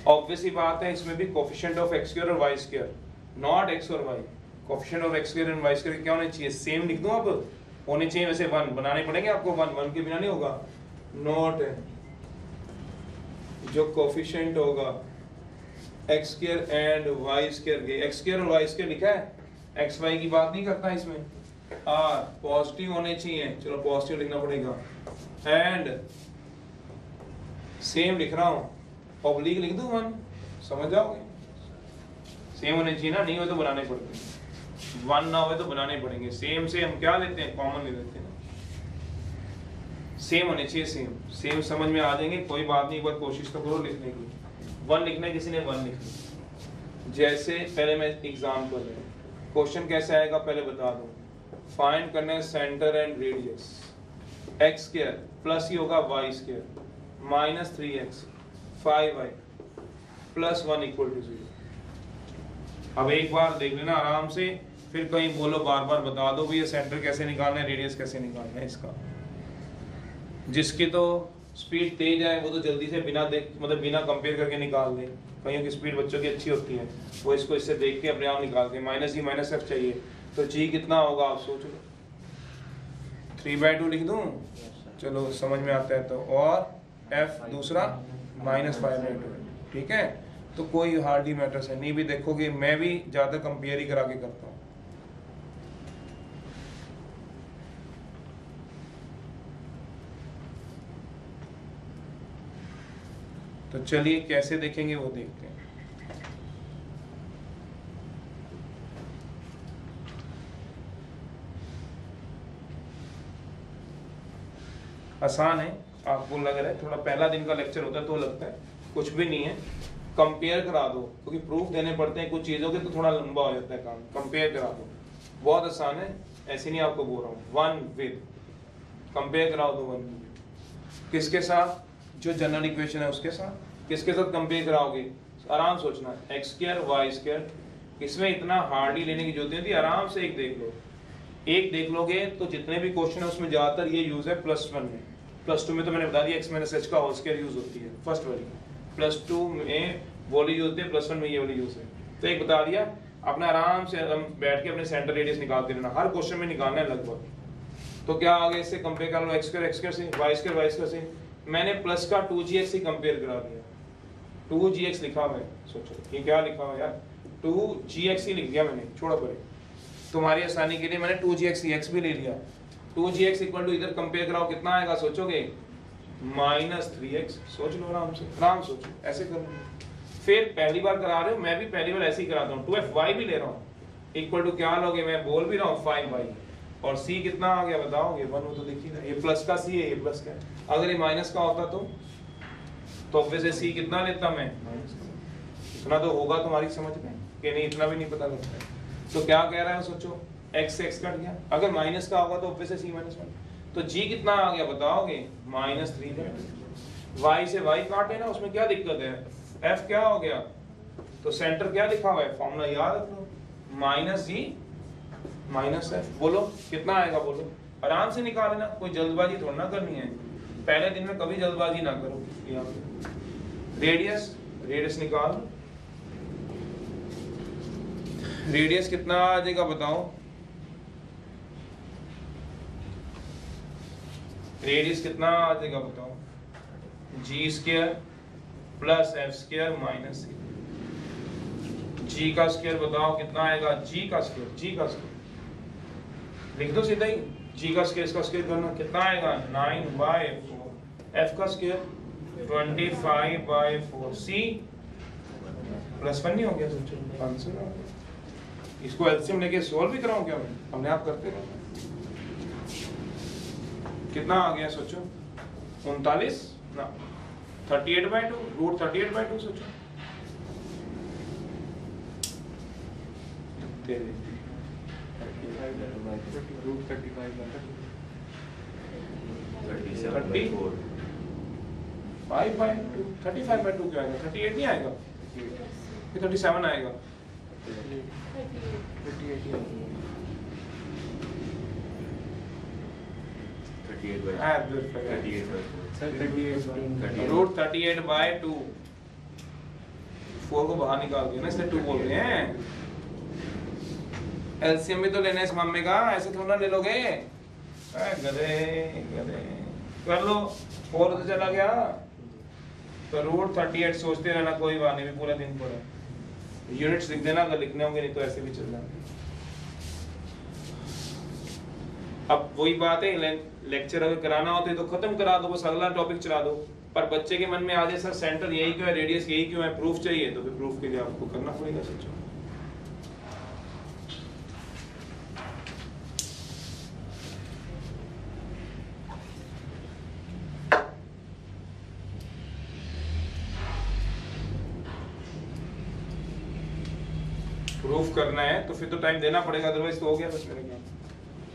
ऑब्वियस ही बात है, इसमें भी कोफिशिएंट ऑफ एक्स स्क्वायर और वाई स्क्वायर, नॉट एक्स और y, coefficient of x square and y square क्या होने चाहिए, सेम लिख दूं अब, होने चाहिए वैसे 1 बनाने पड़ेंगे आपको, 1 के बिना नहीं होगा। नॉट जो कोफिशिएंट होगा x square and y square के, एक्स स्क्वायर और वाई स्क्वायर लिखा है, एक्स वाई की बात नहीं करता इसमें, आर पॉजिटिव होने चाहिए, चलो पॉजिटिव लिखना पड़ेगा, एंड सेम लिख रहा हूं, ऑब्लिक लिख दूं 1, समझ जाओगे, सेम होने चाहिए ना, नहीं हो तो बनाने पड़ते हैं, 1 ना हो तो बनाने पड़ेंगे। सेम से हम क्या लेते हैं, कॉमन ले लेते हैं, सेम होने चाहिए, सेम समझ में आ जाएंगे, कोई बात नहीं, एक बार कोशिश तो करो लिखने की। 1 लिखना है, किसी ने 1 लिखना। जैसे पहले मैं एग्जांपल है, क्वेश्चन कैसे आएगा पहले बता दो, फाइंड करना है centre and radius, x square plus ही होगा y square minus 3x 5y plus 1 equal to 0। अब एक बार देख लेना आराम से, फिर कहीं बोलो बार बार बता दो भी ये सेंटर कैसे निकालना है, रेडियस कैसे निकालना है इसका। जिसकी तो स्पीड तेज है वो तो जल्दी से बिना देख मतलब बिना कंपेयर करके निकाल दे, कईयों की स्पीड बच्चों की अच्छी होती है, वो इसको इससे देख के अपने आप निकालते हैं। माइनस जी माइनस एफ चाहिए तो जी कितना होगा आप सोच लो, 3/2 लिख दूं, चलो समझ में आता है तो, और एफ दूसरा -5/2, ठीक है। तो कोई हार्डली मैटर्स है, नहीं भी देखोगे, मैं भी ज्यादा कंपेयर ही करा के करता हूँ। तो चलिए कैसे देखेंगे वो देखते हैं। आसान है, आपको लग रहा है थोड़ा पहला दिन का लेक्चर होता है तो लगता है कुछ भी नहीं है, कंपेयर करा दो, क्योंकि प्रूफ देने पड़ते हैं कुछ चीजों के तो थोड़ा लंबा हो जाता है काम, कंपेयर करा दो, बहुत आसान है, ऐसे नहीं आपको बोल रहा हूँ। 1 विद कंपेयर कराओ दो 1 किसके साथ, जो जनरल इक्वेशन है उसके साथ, किसके साथ कंपेयर कराओगे, आराम सोचना, एक्स स्क्वायर वाई स्क्वायर, इसमें इतना हार्डली लेने की जरूरत नहीं होती, आराम से एक देख लो, एक देख लोगे तो जितने भी क्वेश्चन है उसमें ज्यादातर ये यूज है +1 में, +2 में तो मैंने बता दिया x - h का होल स्क्वायर यूज होती है फर्स्ट वाली, +2 में वो यूज होती है, +1 में ये वाली यूज है। तो एक बता दिया, अपने आराम से हम बैठ के अपने सेंटर रेडियस निकालते रहना, हर क्वेश्चन में निकालना है लगभग। तो क्या आगे इससे कंपेयर कर लो, x स्क्वायर से, y स्क्वायर से, मैंने प्लस का 2gx ही कंपेयर करा दिया, 2gx लिखा हुआ है, सोचो ये क्या लिखा हुआ है यार, 2gx ही लिख दिया मैंने, छोड़ो परे, तुम्हारी आसानी के लिए मैंने 2gx x भी ले लिया, 2gx इक्वल टू इधर कंपेयर कराओ कितना आएगा सोचोगे, -3x, सोच लो आराम से, आराम सोचो, ऐसे कर लो। फिर पहली बार करा रहे हो, मैं भी पहली बार ऐसे ही कराता हूँ, 2fy भी ले रहा हूँ, इक्वल टू क्या लोगे, मैं बोल भी रहा हूँ 5y, और c कितना आ गया बताओगे? 1 वो तो देखिए ना, ये प्लस का c है, ये प्लस का है। अगर ये माइनस का होता तो ऑब्वियसली c कितना लेता मैं? इतना तो होगा तुम्हारी समझ में कि नहीं, इतना भी नहीं पता लगता है। तो क्या कह रहा है सोचो, x से x कट गया, अगर माइनस का होगा तो ऑब्वियसली c माइनस 1, तो g कितना आ गया बताओगे? -3। y से y काटे ना, उसमें क्या दिक्कत है? f क्या हो गया? तो सेंटर क्या लिखा हुआ है? फॉर्मूला याद रख लो, -g -f। बोलो कितना आएगा? बोलो, आराम से निकाल लेना, कोई जल्दबाजी थोड़ा ना करनी है। पहले दिन में कभी जल्दबाजी ना करो। रेडियस निकाल, रेडियस कितना आ जाएगा बताओ? रेडियस कितना आ जाएगा बताओ? g² plus f² minus c। g का स्क्वायर बताओ कितना आएगा? g का स्क्वायर लिख दो सीधा ही, g का स्क्वायर इसका स्क्वायर करना कितना आएगा? 9/4। f का स्क्वायर 25/4। c +1 नहीं हो गया? सोचो आंसर आ गया। इसको एलसीएम लेके सॉल्व भी कराऊं क्या मैं? हमने आप करते रहो। कितना आ गया सोचो? 39 ना, 38/2, रूट 38/2 सोचो। तेरे रूट 35/2 35/2 क्या आएगा? 38 नहीं आएगा, 37 आएगा। 38/2 4 को बाहर निकाल दिया ना, इसलिए 2 बोल रहे हैं। एलसीएम भी तो लेना है इस मामले का, ऐसे थोड़ा ले लोगे। गधे कर लो, 4 तो चला गया तो √38 सोचते रहना, कोई बात नहीं, पूरा दिन पड़ा। यूनिट्स लिख देना अगर लिखने होंगे, नहीं तो ऐसे भी चल जाएंगे। अब वही बात है, लेक्चर अगर कराना होता है तो खत्म करा दो, बस अगला टॉपिक चला दो। पर बच्चे के मन में आ जाए सर सेंटर यही क्यों है, रेडियस यही क्यों है, प्रूफ चाहिए, तो फिर प्रूफ के लिए आपको करना पड़ेगा। सोचो प्रूफ करना है तो फिर तो टाइम देना पड़ेगा, अदरवाइज तो हो गया बस मेरे काम।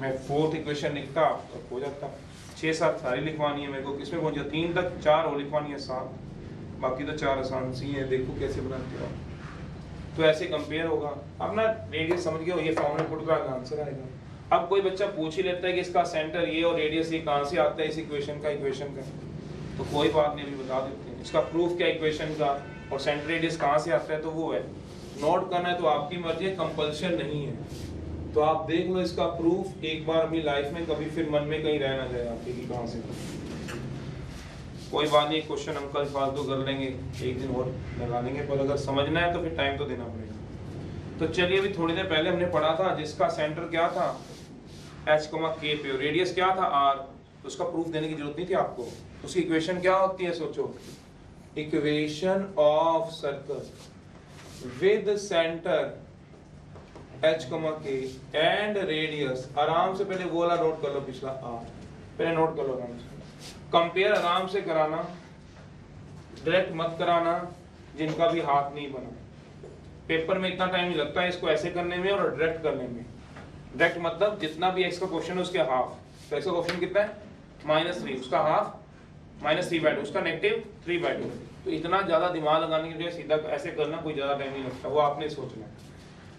मैं 4th इक्वेशन लिखता तो हो जाता। 6-7 सारी लिखवानी है मेरे को, किसमें पहुंच गया? 3 तक, 4 और लिखवानी है 7, बाकी तो 4 आसान सी है। देखो कैसे बनाते हो, तो ऐसे कंपेयर होगा। अब ना रेडियस समझ गए, ये फॉर्मूला पुट करा आंसर आएगा। अब कोई बच्चा पूछ ही लेता है कि इसका सेंटर ये और रेडियस ये कहां से आता है इस इक्वेशन का, तो कोई बात नहीं, अभी बता देते हैं। इसका प्रूफ क्या इक्वेशन का, और सेंटर रेडियस कहां से आता है, तो वो है। नोट करना है तो आपकी मर्जी है, कंपल्शन नहीं है। तो आप देख लो इसका प्रूफ एक बार अपनी लाइफ में, कभी फिर मन में कहीं रह ना जाए आपके कि कहां से। कोई बात नहीं, क्वेश्चन अंकल फालतू कर लेंगे, एक दिन और लगा लेंगे, पर अगर समझना है तो फिर टाइम तो देना पड़ेगा। तो चलिए, अभी थोड़ी देर पहले हमने पढ़ा था जिसका सेंटर क्या था h, k पे, रेडियस क्या था r, उसका प्रूफ देने की जरूरत नहीं थी आपको। उसकी इक्वेशन क्या होती है सोचो, equation of circle with centre h, k and radius. आराम से पहले वो वाला नोट कर लो, पिछला r पहले नोट कर लो आराम से। कंपेयर आराम से कराना, डायरेक्ट मत कराना, जिनका भी हाथ नहीं बना। पेपर में इतना टाइम नहीं लगता है इसको ऐसे करने में और डायरेक्ट करने में। डायरेक्ट मतलब जितना भी x का क्वेश्चन है उसके हाफ। तो x का क्वेश्चन कितना है? -3, उसका हाफ -3/2, उसका -3/2। तो इतना ज्यादा दिमाग लगाने के लिए सीधा ऐसे करना कोई ज्यादा टाइम नहीं लगता, वो आपने सोचना है।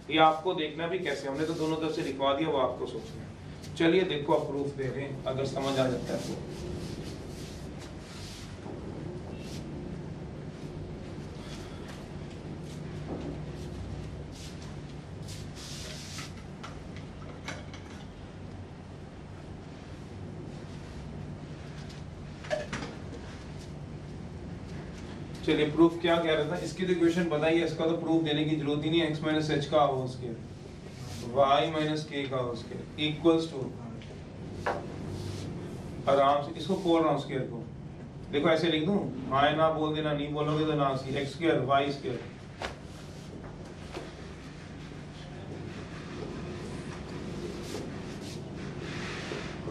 ये आपको देखना भी कैसे, हमने तो दोनों तरफ से लिखवा दिया, वो आपको सोचना है। चलिए देखो, आप प्रूफ दे रहे हैं, अगर समझ आ जाता है तो। चलिए प्रूफ क्या कह रहा था, इसकी तो इक्वेशन बताइए, इसका तो प्रूफ देने की जरूरत ही नहीं है। x माइनस h का whole square y minus k का होल स्क्वायर इक्वल्स टू, आराम से इसको खोल रहा हूँ स्क्वायर को, देखो ऐसे लिख दूं, हाँ ना बोल देना, नहीं बोलोगे तो ना सी, x स्क्वायर y स्क्वायर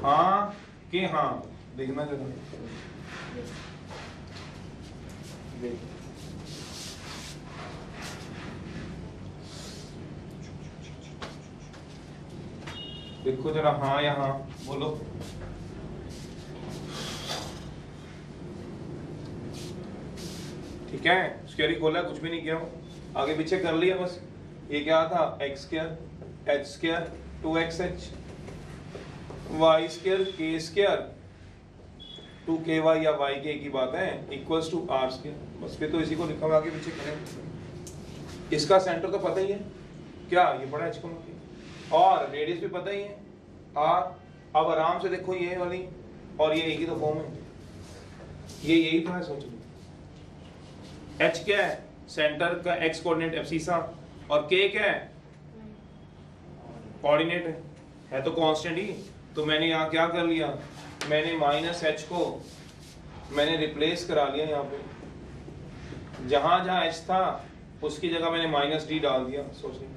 हाँ कि हाँ, देखना जरा। देखो जरा, हाँ या हाँ बोलो। ठीक है, स्क्वायर खोला, कुछ भी नहीं किया, आगे पीछे कर लिया बस। ये क्या था, x square h square 2xh y square k square 2ky या y के एक ही बात है इक्वल्स टू आर स्क्वायर। बस फिर तो इसी को लिखा हुआ, आगे पीछे करें। इसका सेंटर तो पता ही है क्या, ये बड़ा h और रेडियस भी पता ही है r। अब आराम से देखो ये वाली और ये एक ही तो फॉर्म है, ये यही तो है। सोच लो h क्या है, सेंटर का x कोऑर्डिनेट एब्सिसा, और k क्या है, कोऑर्डिनेट है तो कांस्टेंट ही। तो मैंने यहाँ क्या कर लिया, मैंने माइनस h को मैंने रिप्लेस करा लिया यहाँ पे, जहां जहां h था उसकी जगह मैंने माइनस d डाल दिया। सोचिए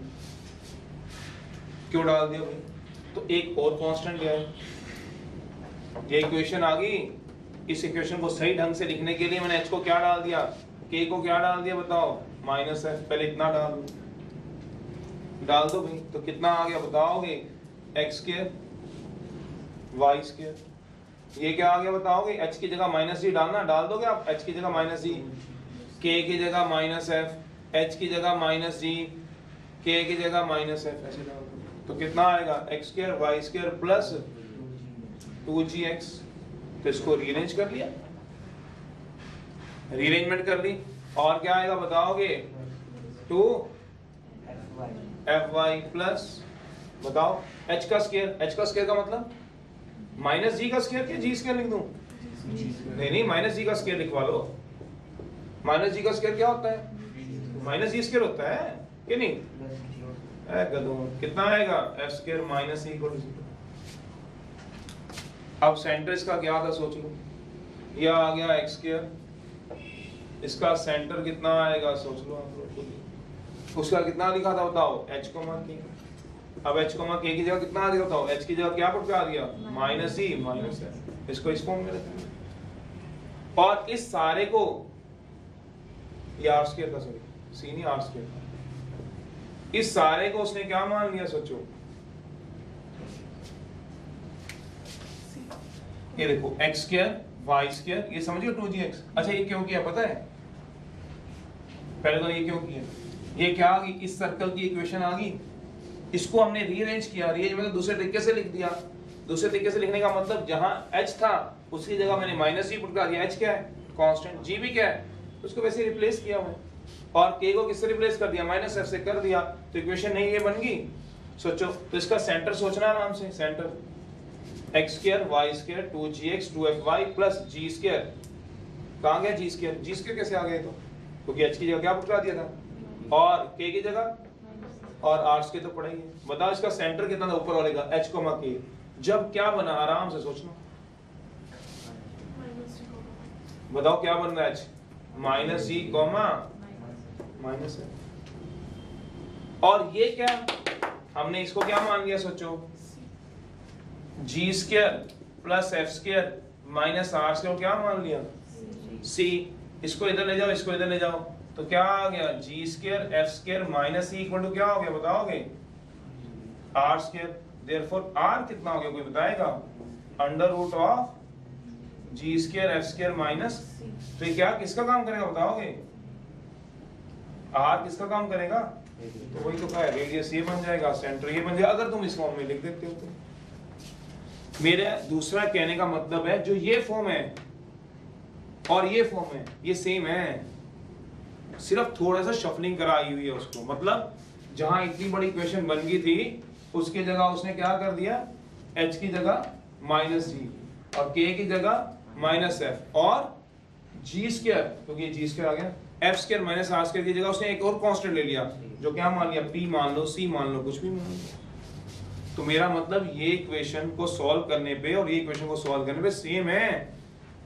क्यों डाल दिया भाई, तो एक और कांस्टेंट गया है। ये इक्वेशन आ गई, इस इक्वेशन को सही ढंग से लिखने के लिए मैंने h को क्या डाल दिया, k को क्या डाल दिया बताओ, माइनस f। पहले इतना डाल दो भाई, तो कितना आ गया बताओगे, एक्स स्क्वायर वाई स्क्वायर। ये क्या आ गया बताओगे, h की जगह माइनस d डालना, डाल दोगे आप, h की जगह माइनस d, k की जगह माइनस f, h की जगह माइनस d, k की जगह माइनस f, ऐसे डाल दो। तो कितना आएगा, x square y square plus 2gx। तो इसको रीअरेंज कर लिया, रीअरेंजमेंट कर ली, और क्या आएगा बताओगे, 2fy प्लस, बताओ h का स्क्वायर, h का स्क्वायर का मतलब माइनस g का स्क्वायर क्या जी स्क्वायर लिख दूं, नहीं माइनस g का स्क्वायर लिखवा लो। माइनस g का स्क्वायर क्या होता है, माइनस जी स्क्वायर होता है कि नहीं, कितना आएगा, f square minus e equal 0। अब सेंटर इसका क्या था सोच लो, यह आ गया x स्क्वायर, इसका सेंटर कितना आएगा सोच लो आप लोग, उसका कितना लिखा था बताओ, h को मान के। अब h को मान k की जगह कितना आ दिया बताओ, h की जगह क्या पुट कर दिया, माइनस e माइनस है, इसको इस फॉर्म में रखेंगे। और इस सारे को ये r स्क्वायर का, सॉरी c नहीं r स्क्वायर, इस सारे को उसने क्या मान लिया सोचो, ये देखो x स्क्वायर वाई स्क्वायर, ये समझिए 2gx। अच्छा ये क्यों किया पता है, पहले तो ये क्यों किया, ये क्या आ गई, इस सर्कल की इक्वेशन आ गई, इसको हमने रीअरेंज किया, रीअरेंज मतलब दूसरे तरीके से लिख दिया। दूसरे तरीके से लिखने का मतलब जहां h था उसकी जगह मैंने माइनस g पुट कर दिया, h क्या है कांस्टेंट, g भी क्या है, उसको वैसे रिप्लेस किया मैं, और k को किससे रिप्लेस कर दिया, माइनस f से कर दिया, तो इक्वेशन नहीं ये बन गई। सोचो तो इसका सेंटर सोचना आराम से, centre x square y square 2gx 2fy plus g square, कहां गया g स्क्वायर, g स्क्वायर कैसे आ गया, तो क्योंकि h की जगह क्या पुट कर दिया था, और k की जगह, और r स्क्वायर तो पड़ा ही है। बताओ इसका सेंटर कितना था ऊपर वाले का, h k, जब क्या बना, आराम से सोचना, बताओ क्या बन रहा है, h minus g comma minus है, और ये क्या, हमने इसको क्या मान लिया सोचो, g square plus f square minus r square क्या मान लिया, c। इसको इधर ले जाओ, इसको इधर ले जाओ, तो क्या आ गया, g square f square minus c equal to क्या हो गया बताओगे, r स्क्वायर। देयरफॉर r कितना हो गया कोई बताएगा, under root of g square f square minus, तो ये क्या किसका काम करेगा बताओगे, r किसका काम करेगा, तो वही तो कहा है, रेडियस ये बन जाएगा, सेंटर ये बन जाएगा, अगर तुम इस फॉर्म में लिख देते हो तो। मेरे दूसरा कहने का मतलब है जो ये फॉर्म है और ये फॉर्म है ये सेम है, सिर्फ थोड़ा सा शफलिंग कराई हुई है उसको, मतलब जहां इतनी बड़ी इक्वेशन बन गई थी उसकी जगह उसने क्या कर दिया, h की जगह माइनस g और k की जगह माइनस f और g स्क्वायर, क्योंकि ये g स्क्वायर आ गया, f square minus r square की जगह उसने एक और कांस्टेंट ले लिया, जो क्या मान लिया, p मान लो, c मान लो, कुछ भी मान लो। तो मेरा मतलब ये इक्वेशन को सॉल्व करने पे और ये इक्वेशन को सॉल्व करने पे सेम है,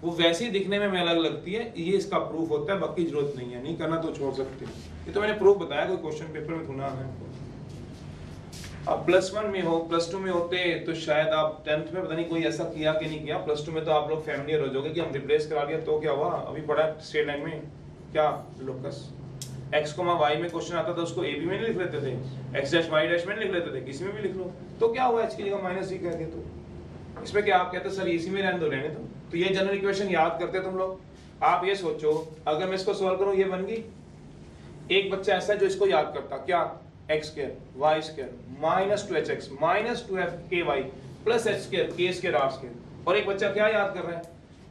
वो वैसे ही दिखने में अलग लगती है, ये इसका प्रूफ होता है, बाकी जरूरत नहीं है, नहीं करना तो छोड़ सकते हो। ये तो मैंने प्रूफ बताया, कोई क्वेश्चन पेपर में थोड़ा है। आप +1 में हो, +2 में होते तो शायद आप 10th में पता नहीं कोई ऐसा किया कि नहीं किया, +2 में तो आप लोग फैमिलियर हो जाओगे कि हम रिप्लेस करा लिया तो क्या हुआ, अभी पढ़ा स्ट्रेट लाइन में क्या लोकस। x, y में क्वेश्चन आता था उसको ab में नहीं लिख लेते थे, x डैश y डैश में नहीं लिख लेते थे, किसी में भी लिख लो, तो क्या हुआ h की जगह -c कह दिया, तो इसमें क्या आप कहते सर इसी में रहने दो, रहने दो। तो ये जनरल इक्वेशन याद करते तुम लोग। आप ये सोचो अगर मैं इसको सॉल्व करूं ये बन गई, एक बच्चा ऐसा है जो इसको याद करता क्या, x square y square -2hx -2fky plus h square k square r square, और एक बच्चा क्या याद कर रहा है,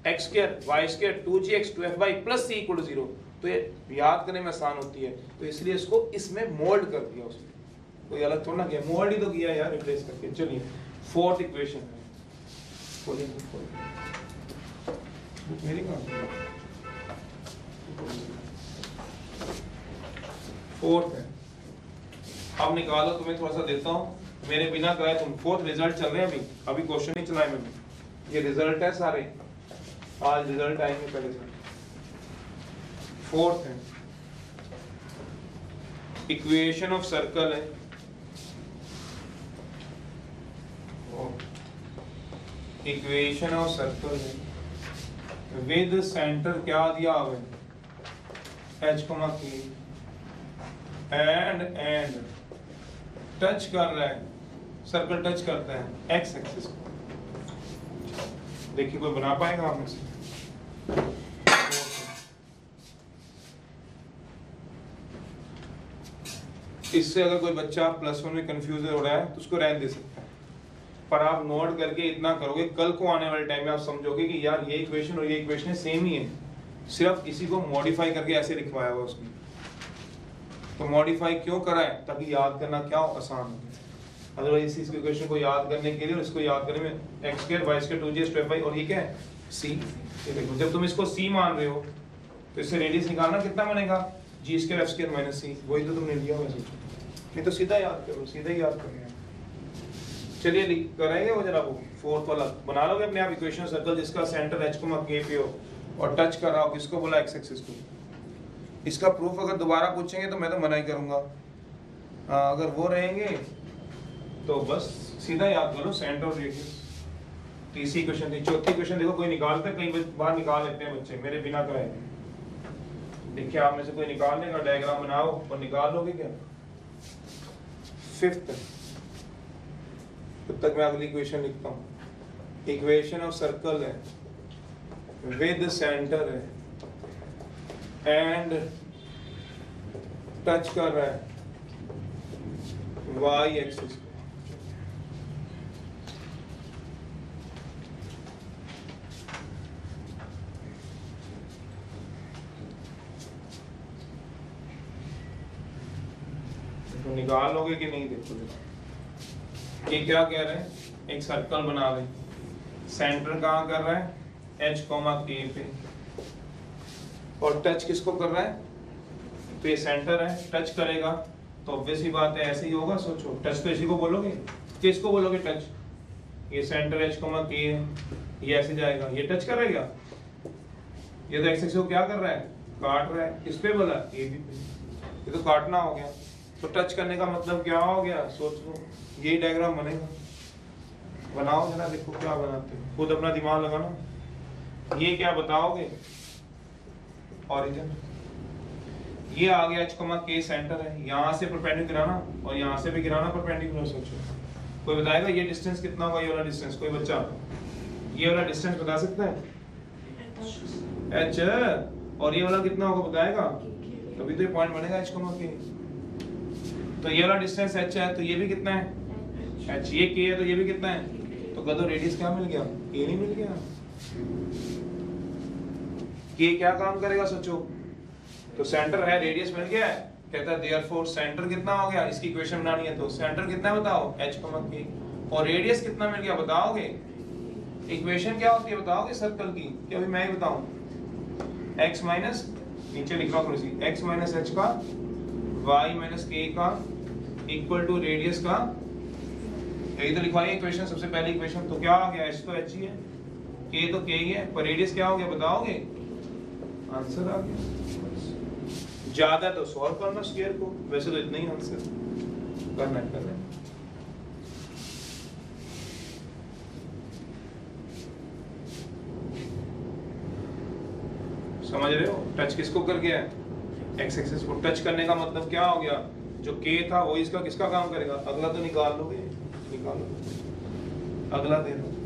x square y square 2gx 2fy plus c equal to 0। तो ये याद करने में आसान होती है, तो इसलिए इसको इसमें मोल्ड कर दिया उसने, कोई अलग थोड़ा ना किया, मोल्ड ही तो किया यार रिप्लेस करके। चलिए फोर्थ इक्वेशन है, मेरी फोर्थ है, अब निकालो, तुम्हें थोड़ा सा देता हूं मेरे बिना कराए, तुम फोर्थ रिजल्ट चल रहे हैं अभी क्वेश्चन नहीं चलाए मैंने, ये रिजल्ट है सारे, आज रिजल्ट आएंगे पहले से। फोर्थ है, इक्वेशन ऑफ सर्कल है, इक्वेशन ऑफ सर्कल है विद सेंटर क्या दिया हुआ है, h k एंड टच कर रहा है, सर्कल टच करता है x एक्सिस को। देखिए कोई बना पाएगा आप में से, इससे अगर कोई बच्चा +1 में कंफ्यूज हो रहा है तो उसको रहने दे सकता है, पर आप नोट करके इतना करोगे, कल को आने वाले टाइम में आप समझोगे कि यार ये इक्वेशन और ये इक्वेशन सेम ही है, सिर्फ इसी को मॉडिफाई करके ऐसे लिखवाया हुआ उसने। तो मॉडिफाई क्यों करा है, ताकि याद करना क्या हो, आसान हो। अदरवाइज इस इक्वेशन को याद करने के लिए और इसको याद करने में x square y square 2g square और ये क्या है c। ये देखो जब तुम इसको c मान रहे हो तो इससे रेडियस निकालना कितना बनेगा, g square f square minus c, वही तो तुमने लिया हुआ, सोचो नहीं तो सीधा याद करो, सीधा ही याद करेंगे। चलिए लिख करेंगे वो जरा, वो फोर्थ वाला बना लोगे अपने आप इक्वेशन सर्कल जिसका सेंटर h k पे हो और टच कर रहा हो, किसको बोला, x एक्सिस को। इसका प्रूफ अगर दोबारा पूछेंगे तो मैं तो मना ही करूंगा, अगर वो रहेंगे तो बस सीधा याद करो सेंटर और रेडियस। तीसरी क्वेश्चन थी, चौथी क्वेश्चन देखो कोई निकालता है, कई बार निकाल लेते हैं बच्चे मेरे बिना कराए। देखिए आप में से कोई निकालने का डायग्राम बनाओ और निकाल लोगे क्या। फिफ्थ, तब तक मैं अगली इक्वेशन लिखता हूँ, इक्वेशन ऑफ सर्कल है विद सेंटर है एंड टच कर रहा है y एक्सिस को। तो निकाल लोगे कि नहीं, देखो ये क्या कह रहे हैं, एक सर्कल बना रहे, सेंटर कहाँ कर रहा है, h k पे, और टच किसको कर रहा है, तो ये सेंटर है, टच करेगा तो ऑब्वियस ही बात है ऐसे ही होगा। सोचो टच तो इसी को बोलोगे, किसको बोलोगे टच, ये सेंटर h k है, ये ऐसे जाएगा, ये टच करेगा, ये तो x एक्सिस को क्या कर रहा है, काट रहा है, किस पे बोला, ए बी पे, ये तो काटना हो गया। तो टच करने का मतलब क्या हो गया, सोच लो, यही डायग्राम बनेगा। बनाओ जरा, देखो क्या बनाते हो, खुद अपना दिमाग लगाना। ये क्या बताओगे, ओरिजिन, ये आ गया h k सेंटर है, यहाँ से परपेंडिकुलर गिराना और यहाँ से भी गिराना परपेंडिकुलर। सोचो कोई बताएगा ये डिस्टेंस कितना होगा, ये वाला डिस्टेंस, कोई बच्चा ये वाला डिस्टेंस बता सकता है, h, और ये वाला कितना होगा बताएगा, तभी तो ये पॉइंट बनेगा h k। तो ये वाला डिस्टेंस h है, तो ये भी कितना है h, ये k है तो ये भी कितना है, तो गदो रेडियस क्या मिल गया, k नहीं मिल गया। k क्या काम करेगा सोचो, तो सेंटर है, रेडियस मिल गया है, कहता है देयरफॉर सेंटर कितना हो गया, इसकी इक्वेशन बनानी है तो सेंटर कितना है बताओ, h k, और रेडियस कितना मिल गया बताओगे। इक्वेशन क्या होती है बताओगे सर्कल की, क्या अभी मैं ही बताऊं, x माइनस, नीचे लिख रहा हूं थोड़ी सी, x माइनस h का y माइनस k का इक्वल टू रेडियस का, यही तो लिखवाई इक्वेशन, सबसे पहली इक्वेशन। तो क्या आ गया, h तो h ही है, k तो k ही है, पर रेडियस क्या हो गया बताओगे, आंसर आ गया। ज्यादा तो सॉल्व करना स्क्वायर को, वैसे तो इतना ही आंसर करना है। समझ रहे हो? टच किसको कर गया है? एक्स एक्सिस को। टच करने का मतलब क्या हो गया? जो के था वो इसका किसका काम करेगा? अगला तो निकाल लोगे, निकालो, अगला दे दो।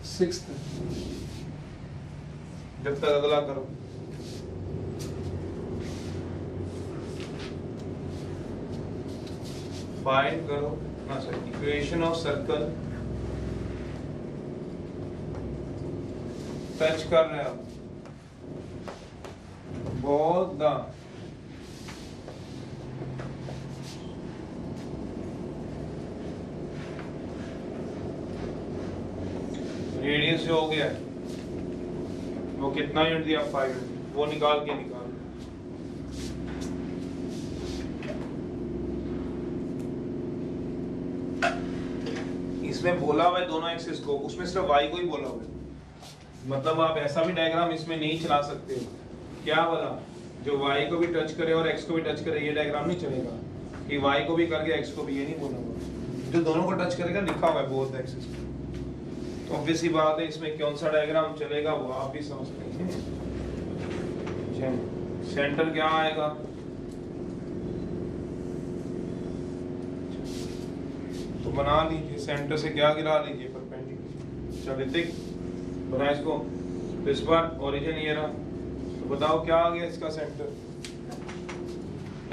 सिक्स्थ, जब तक अगला करो। फाइंड करो ना sir, equation of circle touch कर रहे हो बोथ द रेडियस जो हो गया है वो कितना यूनिट दिया? 5 यूनिट। वो निकाल के निकाल। इसमें बोला हुआ है दोनों एक्सिस को, उसमें सिर्फ y को ही बोला हुआ है। मतलब आप ऐसा भी डायग्राम इसमें नहीं चला सकते हो। क्या बोला? जो y को भी टच करे और x को भी टच करे, ये डायग्राम नहीं चलेगा कि y को भी करके x को भी, ये नहीं बोला हुआ। जो दोनों को टच करेगा लिखा हुआ है बोथ एक्सिस पे। तो ऑब्वियस सी बात है इसमें कौन सा डायग्राम चलेगा वो आप भी समझ सकते हैं। सेंटर क्या आएगा? तो बना लीजिए, सेंटर से क्या गिरा लीजिए? परपेंडिकुलर। चल ऋतिक बना इसको। तो इस बार ओरिजिन ये रहा, तो बताओ क्या आ गया इसका सेंटर?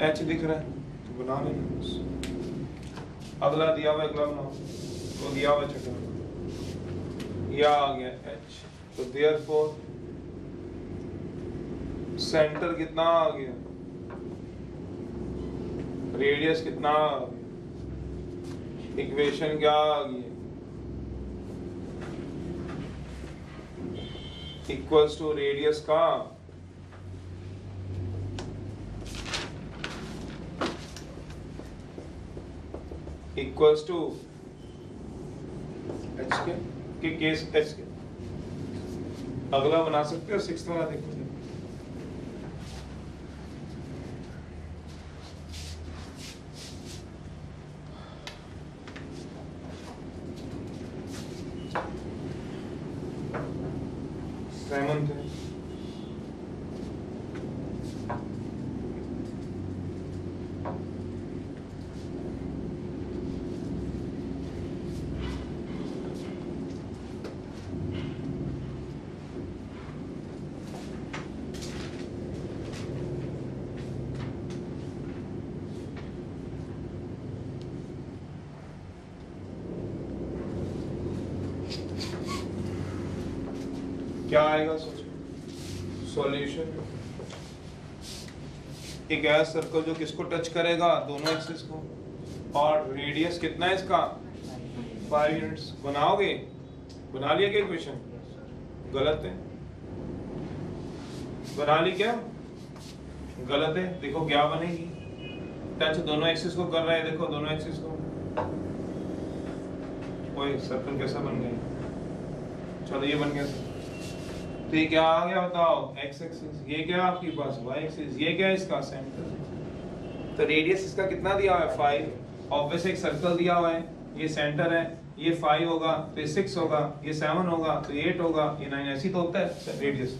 एच दिख रहा है, तो बना लेना। अगला दिया हुआ, अगला बनाओ। तो दिया हुआ छठा, यह आ गया एच। तो देयरफॉर सेंटर कितना आ गया? रेडियस कितना आ गया? इक्वेशन क्या आ गई? इक्वल्स टू रेडियस का इक्वल्स टू एच के केस एच के। अगला बना सकते हो, सिक्स्थ वाला देखो। सेवंथ है। क्या आएगा सोचो? सॉल्यूशन। एक ऐसा सर्कल जो किसको टच करेगा? दोनों एक्सिस को। और रेडियस कितना है इसका? 5 यूनिट्स। बनाओगे? बना लिया क्या इक्वेशन? गलत है। बना ली क्या? गलत है। देखो क्या बनेगी? टच दोनों एक्सिस को कर रहा है, देखो दोनों एक्सिस को। ओए सर्कल कैसा बन गया? चलो ये बन गया। तो ये क्या आ गया बताओ? X axis. ये क्या आपके पास? Y axis. ये क्या है इसका? सेंटर। तो रेडियस इसका कितना दिया हुआ है? 5। ऑब्वियस एक सर्कल दिया हुआ है, ये सेंटर है, ये 5 होगा, तो ये 6 होगा, ये 7 होगा, तो 8 होगा, ये 9। ऐसी तो होता है रेडियस।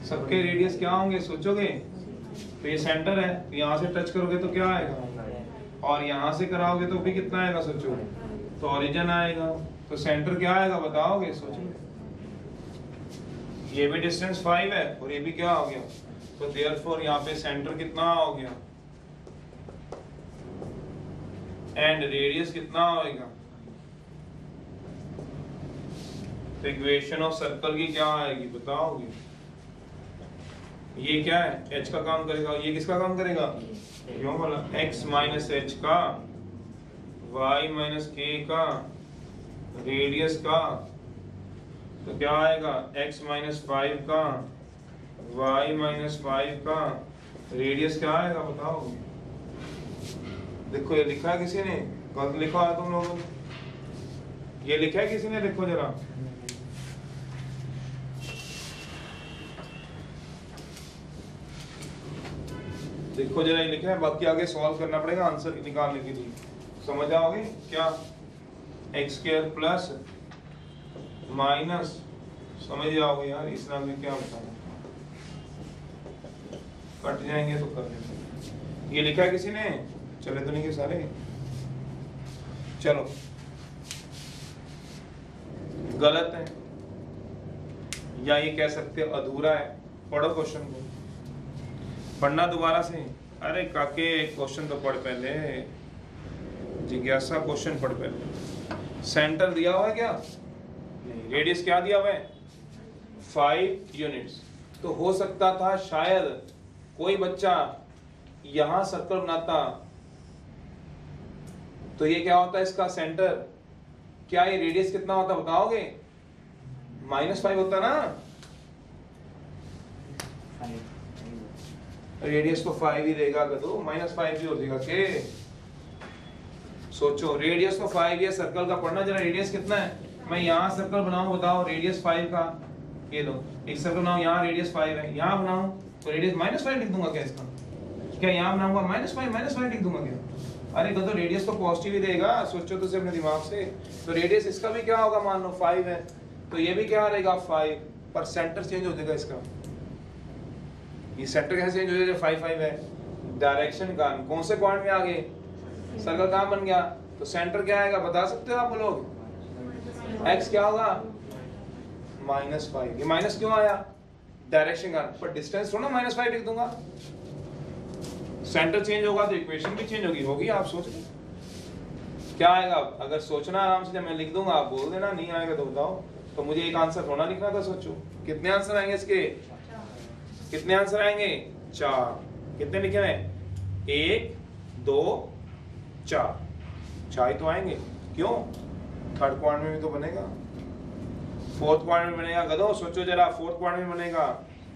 सबके रेडियस क्या होंगे सोचोगे? तो ये सेंटर है, तो यहाँ से टच करोगे तो क्या आएगा? और यहाँ से कराओगे तो भी कितना आएगा सोचो? तो ओरिजिन आएगा। तो सेंटर क्या आएगा बताओगे? सोचो। ये भी डिस्टेंस 5 है और ये भी क्या हो गया? तो देयरफॉर यहाँ पे सेंटर कितना हो गया? एंड रेडियस कितना होगा? तो इक्वेशन ऑफ सर्कल की क्या आएगी बताओगे? ये क्या है? h का काम करेगा। ये किसका काम करेगा? क्यों बोला? x माइनस एच का, y माइनस k का, रेडियस का। तो क्या आएगा? x माइनस 5 का, y माइनस 5 का, रेडियस क्या आएगा बताओ? देखो ये लिखा है किसी ने? गलत लिखा है तुम लोगों ने? ये लिखा है किसी ने? देखो जरा। देखो जरा ये लिखा है, बाकी आगे सॉल्व करना पड़ेगा आंसर निकालने के लिए। समझ आओगे क्या? एक्स स्क्वायर प्लस माइनस, समझ जाओगे यार इस नाम में क्या होता है, कट जाएंगे तो कर लेंगे। ये लिखा है किसी ने, चले तो नहीं के सारे, चलो गलत है या ये कह सकते हो अधूरा है। पढ़ो क्वेश्चन को, पढ़ना दोबारा से। अरे काके क्वेश्चन तो पढ़ पहले, जिज्ञासा क्वेश्चन पढ़ पहले। सेंटर दिया हुआ है क्या? नहीं। रेडियस क्या दिया हुआ है? 5 यूनिट्स। तो हो सकता था शायद कोई बच्चा यहां सर्कल बनाता, तो ये क्या होता है इसका सेंटर? क्या ये रेडियस कितना होता बताओगे? -5 होता ना, रेडियस तो 5 ही देगा, तो -5 भी हो जाएगा के। सोचो रेडियस तो 5 है, सर्कल का पढ़ना जरा, रेडियस कितना है? मैं यहाँ सर्कल बनाऊं, बताओ रेडियस 5 का, ये लो एक सर्कल बनाऊं, यहाँ रेडियस 5 है, यहाँ बनाऊं तो रेडियस -5 लिख दूंगा क्या इसका? क्या यहाँ बनाऊंगा -5 लिख दूंगा क्या? अरे तो रेडियस तो पॉजिटिव ही देगा, सोचो तो अपने दिमाग से। तो रेडियस इसका भी क्या होगा, मान लो 5 है, तो ये भी क्या रहेगा 5, पर सेंटर चेंज हो जाएगा इसका। ये सेंटर कैसे चेंज हो जाएगा? 5 है। डायरेक्शन का कौन से पॉइंट में आ गए? सर्कल कहाँ बन गया? तो सेंटर क्या आएगा बता सकते हो आप लोग? x क्या होगा? -5। ये माइनस क्यों आया? डायरेक्शन का, पर डिस्टेंस थोड़ा -5 लिख दूंगा। सेंटर चेंज होगा तो इक्वेशन भी चेंज होगी आप सोच लो क्या आएगा। अगर सोचना आराम से, जब मैं लिख दूंगा आप बोल देना, नहीं आएगा तो बताओ। तो मुझे एक आंसर थोड़ा लिखना था, सोचो कितने आंसर आएंगे इसके? कितने आंसर आएंगे? 4। कितने लिखे हैं? 1 2 4, 4 ही तो आएंगे। क्यों? थर्ड क्वाड्रेंट में भी तो बनेगा, फोर्थ क्वाड्रेंट में बनेगा। गधो सोचो जरा, फोर्थ क्वाड्रेंट में बनेगा,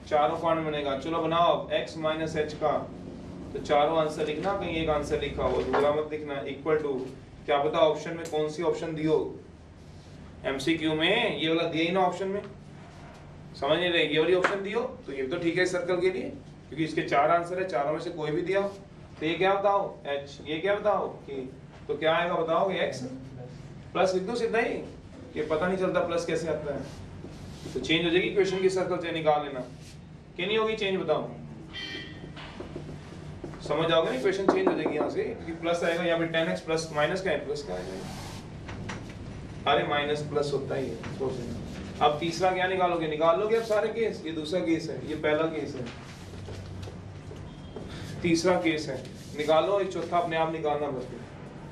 चारों क्वाड्रेंट में बनेगा। चलो बनाओ x - h का, तो चारों आंसर लिखना, कहीं एक आंसर लिखा हो, दूसरा मत लिखना। इक्वल टू, क्या पता ऑप्शन में कौन सी ऑप्शन दी हो, एमसीक्यू में ये वाला दिया ही ना ऑप्शन में, समझ नहीं रहे, ये वाली ऑप्शन दी हो तो ये तो ठीक है सर्कल के लिए, क्योंकि इसके 4 आंसर है, चारों में से कोई भी दिया हो। तो ये क्या बताओ h, ये क्या बताओ कि, तो क्या आएगा बताओगे? x प्लस लिख दो सीधा ही, ये पता नहीं चलता प्लस कैसे आता है। तो चेंज हो जाएगी इक्वेशन की, सर्कल से निकाल लेना कि नहीं होगी चेंज, बताओ। समझ आओगे ना, इक्वेशन चेंज हो जाएगी यहाँ से, क्योंकि प्लस आएगा यहाँ पे 10x प्लस माइनस का है, प्लस का आएगा। अरे माइनस प्लस होता ही है, सोच लेना। अब तीसरा क्या निकालोगे? निकाल लोगे अब सारे केस, ये दूसरा केस है, ये पहला केस है, तीसरा केस है, निकालो। एक चौथा अपने आप निकालना बस।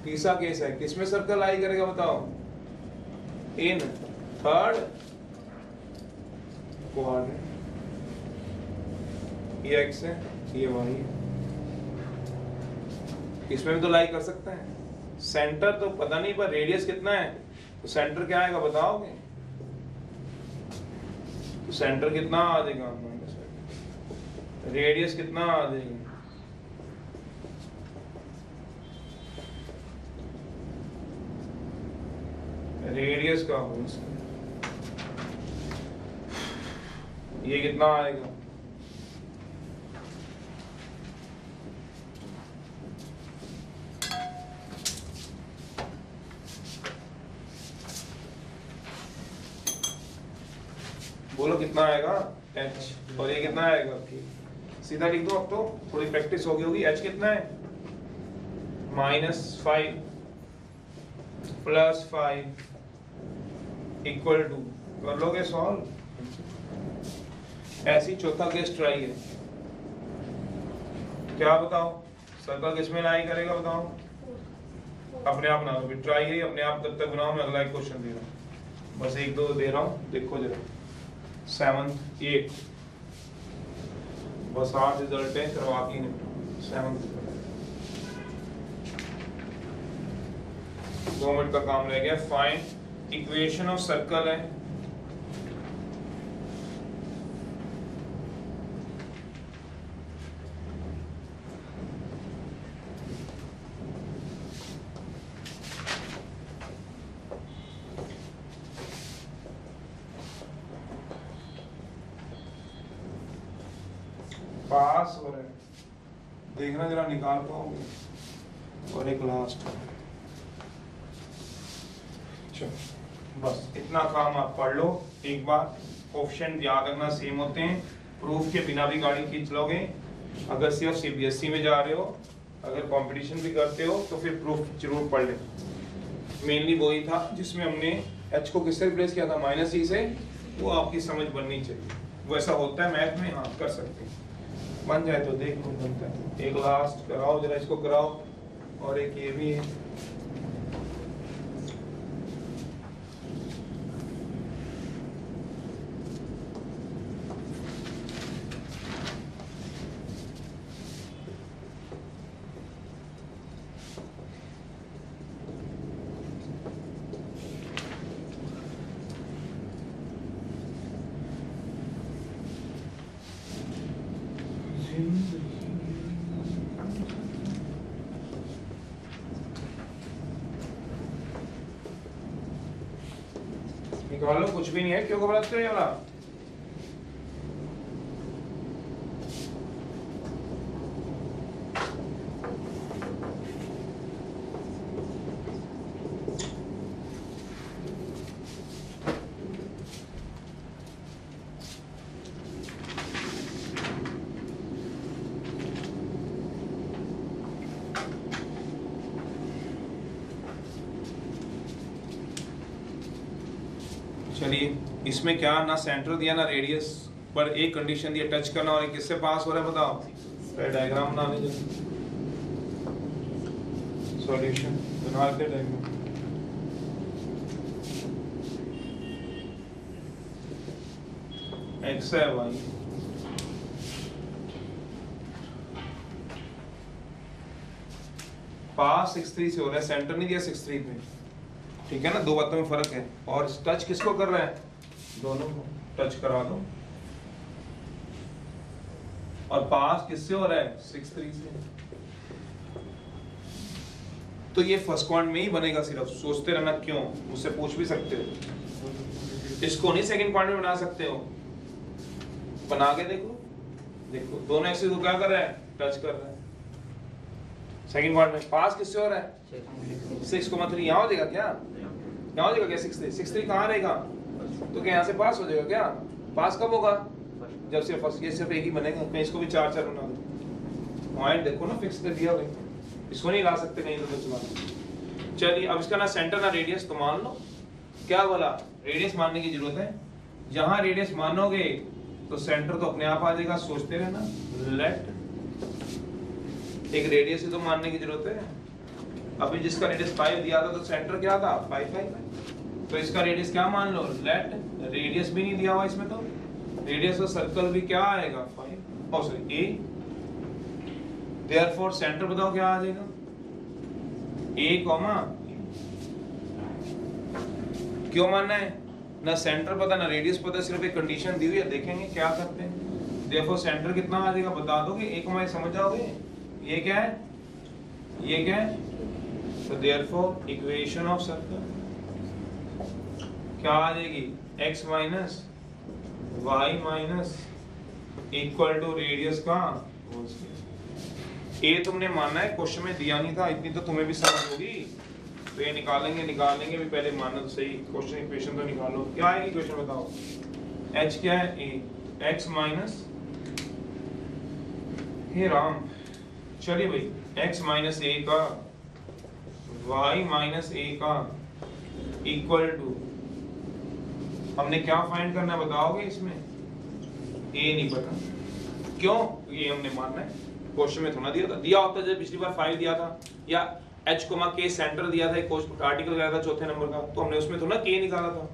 तीसरा केस है, किसमें सर्कल लाई करेगा बताओ? In third quadrant. ये x है, ये y है, इसमें भी तो लाई कर सकते हैं। सेंटर तो पता नहीं, पर रेडियस कितना है, तो सेंटर क्या आएगा बताओगे? तो सेंटर कितना आ जाएगा? रेडियस कितना आ जाएगा? रेडियस का होल ये कितना आएगा? बोलो कितना आएगा? h। और ये कितना आएगा? सीधा लिख दो, अब तो थोड़ी प्रैक्टिस हो गई होगी। h कितना है? -5 + 5 इक्वल टू, कर लोगे सॉल्व? ऐसी चौथा केस ट्राई है, क्या बताओ? सर्कल किसमें लाई करेगा बताओ? अपने आप बनाओ, फिर ट्राई है अपने आप, तब तक बनाओ। मैं अगला एक क्वेश्चन दे रहा हूँ, बस 1-2 दे रहा हूँ, देखो जरा। 7th 8, बस 8 रिजल्ट है, करवा के निपटो। 7th 2 मिनट का काम रह गया। फाइंड इक्वेशन ऑफ सर्कल है, पास हो रहे हैं देखना जरा निकाल पाओगे। और एक लास्ट, चलो बस इतना काम आप पढ़ लो एक बार। ऑप्शन याद रखना सेम होते हैं, प्रूफ के बिना भी गाड़ी खींच लोगे। अगर सिर्फ सीबीएसई में जा रहे हो, अगर कंपटीशन भी करते हो तो फिर प्रूफ जरूर पढ़ लें। मेनली वही था जिसमें हमने एच को किससे रिप्लेस किया था, -e से। वो आपकी समझ बननी चाहिए, वैसा होता है मैथ में, हाँ कर सकते हैं। बन जाए तो देख लो बनता है। एक लास्ट कराओ जरा, इसको कराओ, और एक ये भी है। निकालो, कुछ भी नहीं है, क्यों घबराते हो यार। चलिए, इसमें क्या ना सेंटर दिया ना रेडियस, पर एक कंडीशन दिया टच करना, और किससे पास हो रहा है बताओ। फिर डायग्राम बना लीजिए, सॉल्यूशन बना के डायग्राम। एक्स है वाई, पास 63 से हो रहा है, सेंटर नहीं दिया 63 में, ठीक है ना। दो बातों में फर्क है। और टच किसको कर रहा है, दोनों को टच करा दो। और पास किससे हो रहा है, 63 से। तो ये फर्स्ट क्वाड्रेंट में ही बनेगा, सिर्फ सोचते रहना क्यों, मुझसे पूछ भी सकते हो। इसको नहीं सेकंड क्वाड्रेंट में बना सकते हो, बना के देखो। देखो दोनों एक्सिस को क्या कर रहा है, टच कर रहा है। सेकंड क्वाड्रेंट में पास किससे हो रहा है, 6 को मतलब यहाँ हो जाएगा क्या, यहाँ हो जाएगा क्या, 63 कहाँ रहेगा, तो क्या यहाँ से पास हो जाएगा क्या। पास कब होगा, जब सिर्फ ये सिर्फ एक ही बनेगा। मैं इसको भी 4 4 बना दूँ, पॉइंट देखो ना फिक्स कर दिया भाई, इसको नहीं ला सकते कहीं तो चला। चलिए अब इसका ना सेंटर ना रेडियस, तो मान लो क्या बोला, रेडियस मानने की जरूरत है। जहां रेडियस मानोगे तो सेंटर तो अपने आप आ जाएगा, सोचते रहना। लेट, एक रेडियस ही तो मानने की जरूरत है। अभी जिसका रेडियस 5 दिया था तो सेंटर क्या था 5 5, तो इसका रेडियस क्या मान लो, लेट। रेडियस भी नहीं दिया हुआ इसमें, तो रेडियस ऑफ सर्कल भी क्या आएगा 5, और सॉरी a। देयरफॉर सेंटर बताओ क्या आ जाएगा, a कॉमा। क्यों मानना है, ना सेंटर पता ना रेडियस पता, सिर्फ एक कंडीशन दी हुई है, देखेंगे क्या करते हैं। देयरफॉर सेंटर कितना आ जाएगा बता दोगे, एक कॉमा समझ जाओगे। ये क्या है, ये क्या है, तो देयरफॉर इक्वेशन ऑफ सर्कल क्या आ जाएगी, x minus y minus equal to radius का होल स्क्वायर। ए तुमने मानना है, क्वेश्चन में दिया नहीं था, इतनी तो तुम्हें भी समझ होगी। तो ये निकालेंगे भी, पहले मानना तो सही, क्वेश्चन इक्वेशन तो निकालो। क्या आएगी इक्वेशन बताओ, h क्या है, a, x माइनस, हे राम, चलिए भाई x माइनस a का y माइनस a का इक्वल टू, हमने क्या फाइंड करना है बताओगे इसमें, a नहीं पता, क्यों, ये हमने मानना है, क्वेश्चन में थोड़ा दिया था। दिया होता जब पिछली बार 5 दिया था, या h k सेंटर दिया था, एक आर्टिकल दिया था चौथे नंबर का, तो हमने उसमें थोड़ा k निकाला था,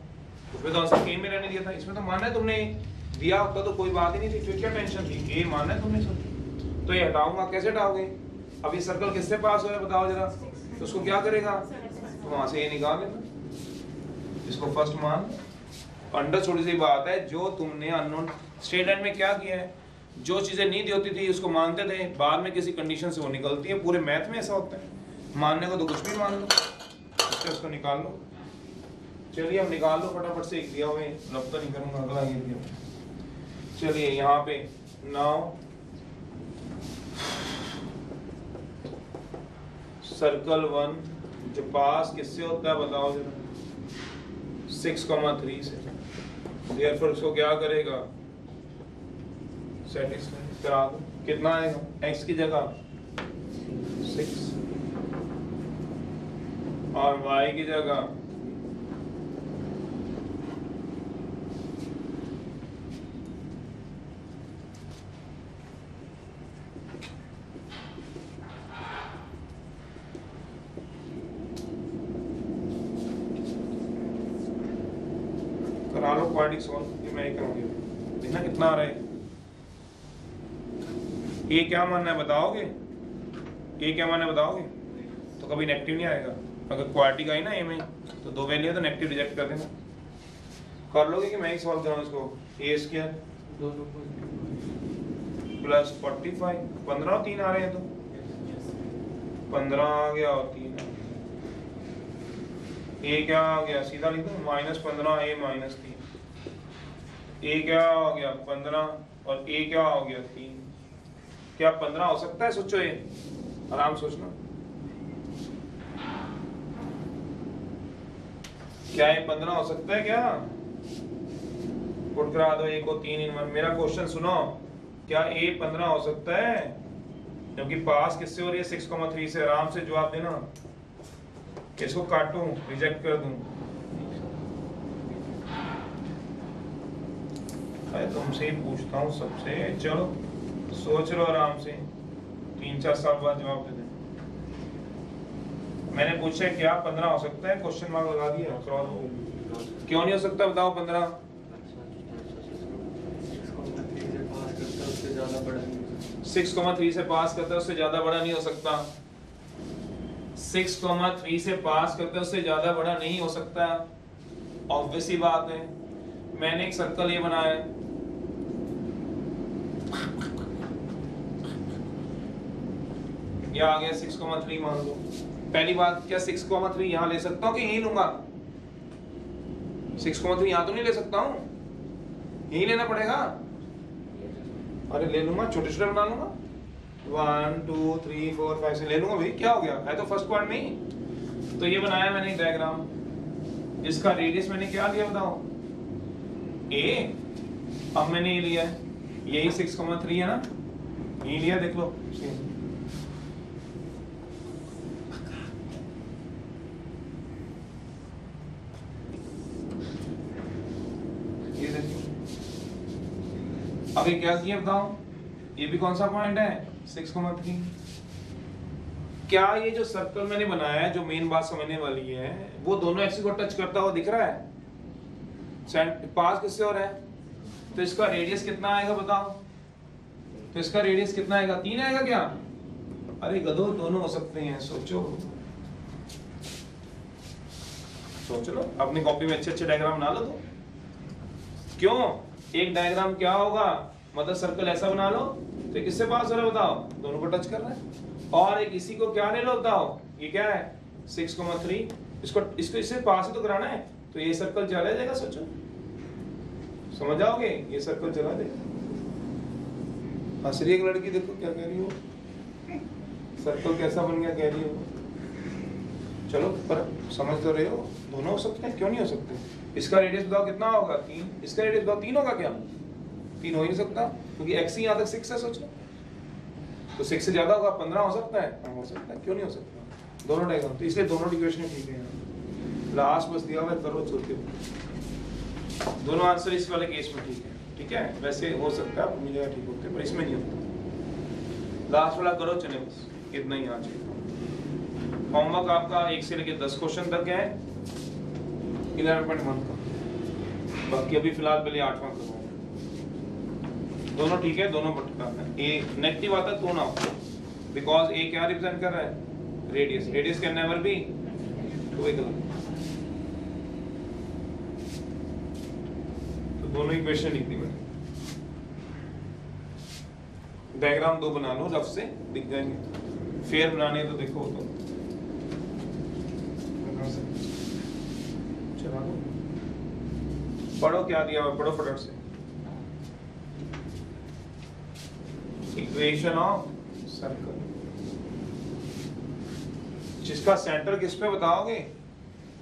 उसमें तो आंसर k में रहने दिया था। इसमें तो मानना है तुमने, दिया होता तो कोई बात ही नहीं थी, फिर क्या टेंशन थी, k मानना है तुमने सब। तो ये हटाऊंगा, कैसे हटाओगे, अब ये सर्कल किससे पास हो रहा है बताओ जरा, तो उसको क्या करेगा, तो वहां से ये निकाल लेना, इसको फर्स्ट मान। अंडर छोटी सी बात है, जो तुमने अननोन स्टेटमेंट में क्या किया है, जो चीजें नहीं दी होती थी उसको मानते थे, बाद में किसी कंडीशन से वो निकलती है। पूरे मैथ में ऐसा होता है, मानने को तो कुछ भी मान लो, उसको निकाल लो। चलिए हम निकाल लो फटाफट से, एक दिया हुआ लब तो नहीं करूंगा, अगला ये दिया। चलिए यहाँ पे नाउ सर्कल 1 जो पास किससे होता है बताओ जरा, 6,3 से। देयरफॉर इसको क्या करेगा, सेटिस्फाई करा दो। कितना आएगा, x की जगह 6 और y की जगह 40 सॉल्व, ये मैं ही करूंगी। देखना कितना आ रहा है। ये क्या मानना है बताओगे, ये क्या मानना है बताओगे, तो कभी नेगेटिव नहीं आएगा। अगर क्वाड्रेटिक आई ना ए में तो दो वैल्यू है तो नेगेटिव रिजेक्ट कर देना। कर लोगे कि मैं ही सॉल्व कराऊं इसको, ए स्क्वायर प्लस 45, 15 और 3 आ रहे हैं तो 15 आ गया और 3 आ गया। ए क्या आ गया, सीधा लिख दो, -15 ए -3। ए क्या हो गया 15 और ए क्या हो गया 3। क्या 15 हो सकता है, सोचो, ये आराम सोचना, क्या ये 15 हो सकता है क्या, पुट करा दो ए को 3 इन 1। मेरा क्वेश्चन सुनो, क्या ए 15 हो सकता है, क्योंकि पास किससे हो रही है 6,3 से। आराम से जवाब देना, इसको काटूं रिजेक्ट कर दूं, तुमसे ही पूछता हूँ सबसे, चलो सोच लो आराम से, 3-4 साल बाद जवाब दे दें। मैंने पूछा क्या 15 हो सकता है, क्वेश्चन मार्क लगा दिया, क्यों नहीं हो सकता बताओ 15। 6,3 से पास करता है उससे ज्यादा बड़ा नहीं हो सकता। 6,3 से पास करते हैं उससे ज्यादा बड़ा नहीं हो सकता, ऑब्वियस ही बात है। मैंने एक सर्कल ये बनाया है, ये आ गया 6,3 मान लो। पहली बात, क्या 6,3 यहां ले सकता हूं कि यहीं लूंगा, 6,3 यहां तो नहीं ले सकता हूं, यहीं लेना पड़ेगा। अरे ले लूंगा, छोटे छोटे बना लूंगा, 1 2 3 4 5 से ले लूंगा भाई, क्या हो गया, है तो फर्स्ट पार्ट में ही। तो ये बनाया मैंने डायग्राम, जिसका रेडियस मैंने क्या लिया बताओ, ए। अब मैंने ये लिया है, यही 6,3 है ना, ये लिया, देख लो ये देखो। अभी क्या किया बताओ, ये भी कौन सा पॉइंट है 6,3। क्या ये जो सर्कल मैंने बनाया है, जो मेन बात समझने वाली है, वो दोनों एक्सिस को टच करता हुआ दिख रहा है, पास किससे हो रहा है, तो इसका रेडियस कितना आएगा बताओ, तो इसका रेडियस कितना आएगा, 3 आएगा क्या। अरे गधो, दोनों हो सकते हैं, सोचो सोच लो, अपनी कॉपी में अच्छे अच्छे डायग्राम बना लो। तो क्यों, एक डायग्राम क्या होगा, मतलब सर्कल ऐसा बना लो तो किससे पास हो रहा है बताओ, दोनों को टच कर रहा है। और एक इसी को क्या ले लो बताओ, ये क्या है 6,3, इसको इससे पास ही तो कराना है, तो ये सर्कल चला जाएगा। सोचो, समझ जाओगे, ये सर्कल चला जाएगा। हंस रही एक लड़की, देखो क्या कह रही हो, सर्कल कैसा बन गया कह रही हो। चलो पर समझ तो रहे हो, दोनों हो सकते हैं, क्यों नहीं हो सकते। इसका रेडियस बताओ कितना होगा 3, इसका रेडियस बताओ 3 होगा क्या, 3 हो ही नहीं सकता, क्योंकि x ही यहाँ तक 6 है। सोचो, तो 6 से ज्यादा होगा, 15 हो सकता है, हो सकता है, क्यों नहीं हो सकता, दोनों डायग्राम। तो इसलिए दोनों इक्वेशन ठीक है। लास्ट बस दिया हुआ है, करो सोचते हो, दोनों आंसर इस वाले केस में ठीक है। ठीक है, वैसे हो सकता है अपनी जगह ठीक होते, पर इसमें नहीं होता। लास्ट वाला करो, चले बस इतना ही आज। होमवर्क आपका 1 से लेकर 10 क्वेश्चन तक है 11.1 का, बाकी अभी फिलहाल पहले 8वां करो। दोनों ठीक है, दोनों भटकाना है। ए नेगेटिव आता तो ना हो, बिकॉज ए क्या रिप्रेजेंट कर रहा है, radius. Radius can never be two equal, तो दोनों इक्वेशन लिख दी मैंने। डायग्राम 2 बना लो, रफ से दिख जाएंगे, फेयर बनाने तो देखो तो चला दो। पढ़ो क्या दिया हुआ, पढ़ो फटाफट से। इक्वेशन ऑफ सर्कल, जिसका सेंटर किस पे बताओगे,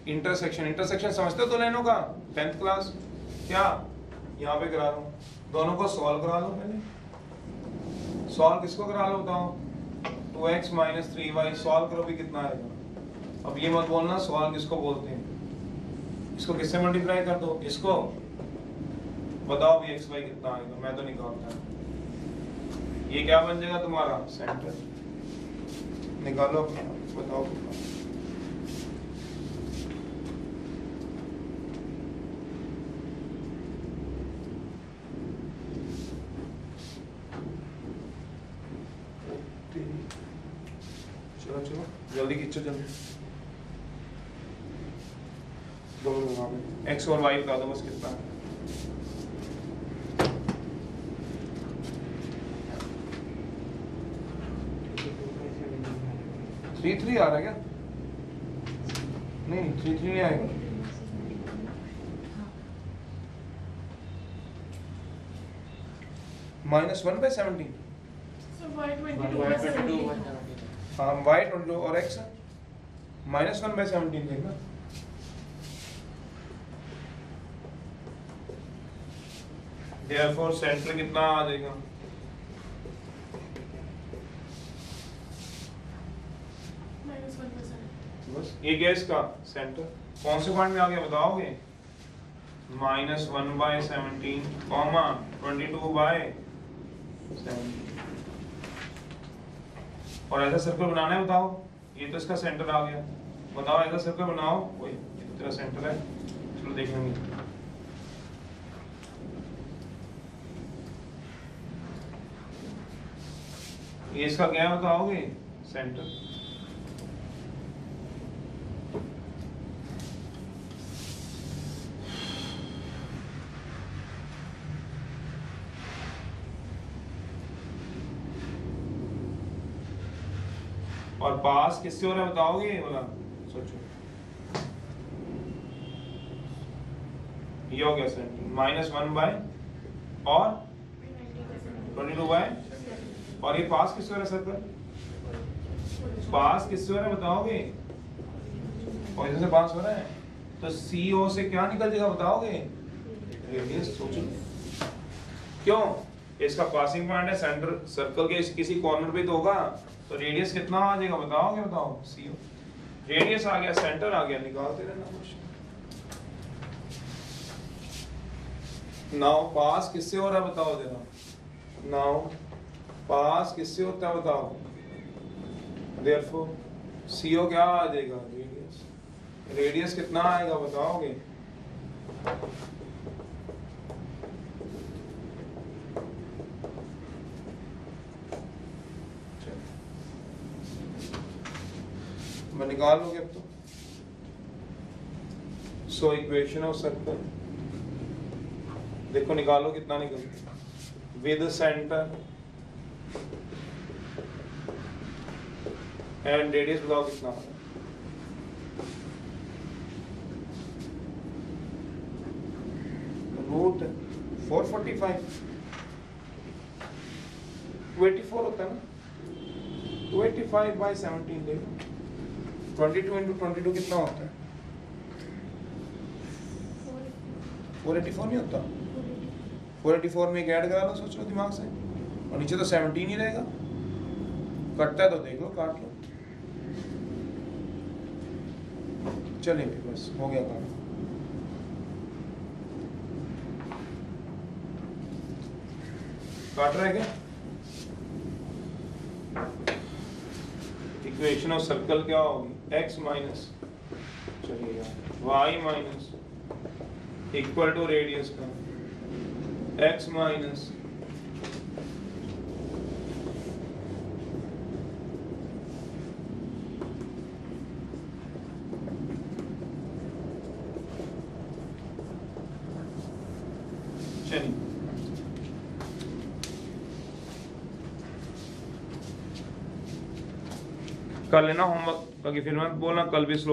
इंटरसेक्शन। इंटरसेक्शन समझते हो दो लाइनों का, 10th क्लास। क्या यहाँ पे करा लो, दोनों को सॉल्व करा लो। पहले सॉल्व किसको करा लो बताओ, 2x - 3y सॉल्व करो भी कितना आएगा। अब ये मत बोलना सॉल्व किसको बोलते हैं, इसको किससे मल्टीप्लाई कर दो, इसको बताओ भी x y कितना आएगा, मैं तो निकालता हूँ। ये क्या बन जाएगा तुम्हारा सेंटर, निकालो अपने आप, बताओ कितना। चलो चलो जल्दी खींचो जल्दी, दोनों एक्स और वाई बता दो बस कितना है। थ्री आ रहा है क्या, नहीं 3 नहीं आएगा, -1/17। हाँ y 22 और x -1/17 देगा। Therefore सेंटर कितना आ जाएगा, बस ये क्या इसका सेंटर कौन से पॉइंट में आ गया बताओगे, -1/17, 22/17। और ऐसा सर्कल बनाना है, बताओ ये तो इसका सेंटर आ गया, बताओ ऐसा सर्कल बनाओ, कोई तेरा सेंटर है, चलो देख लेंगे। ये इसका क्या बताओगे सेंटर, और पास किससे हो रहा है बताओगे बोला, सोचो। ये हो गया सेंटर, -1 और 22 और ये पास किससे हो रहा है सर्कल, पास किससे हो रहा है बताओगे, पॉइजन से पास हो रहा है, तो CO से क्या निकल जाएगा बताओगे, रेडियस। सोचो क्यों, इसका पासिंग पॉइंट है, सेंटर सर्कल के किसी कॉर्नर पे तो होगा, तो रेडियस कितना आ जाएगा बताओगे, बताओ CO। रेडियस आ गया, सेंटर आ गया, निकालते रहना कुछ। नाउ पास किससे हो रहा है बताओ जरा, नाउ पास किससे होता है बताओ, देयरफॉर CO क्या आ जाएगा, रेडियस। रेडियस कितना आएगा बताओगे, मैं निकाल लोगे अब तो। सो इक्वेशन ऑफ सर्कल देखो निकालो कितना निकलता है, विद सेंटर एंड रेडियस बताओ कितना है, रूट 445, 284 होता है ना, 285/17 देखो, 22 × 22 कितना होता है, 484 नहीं होता, 484 में एक ऐड करा लो, सोच लो दिमाग से, और नीचे तो 17 ही रहेगा, कटता है तो देख लो, काट लो, चलिए बस हो गया काम। काट रहा है क्या, इक्वेशन ऑफ सर्कल क्या होगी, x माइनस चलिए y minus equal to radius का x माइनस चलिए कर लेना होमवर्क, बाकी फिर मत बोलना कल भी स्लो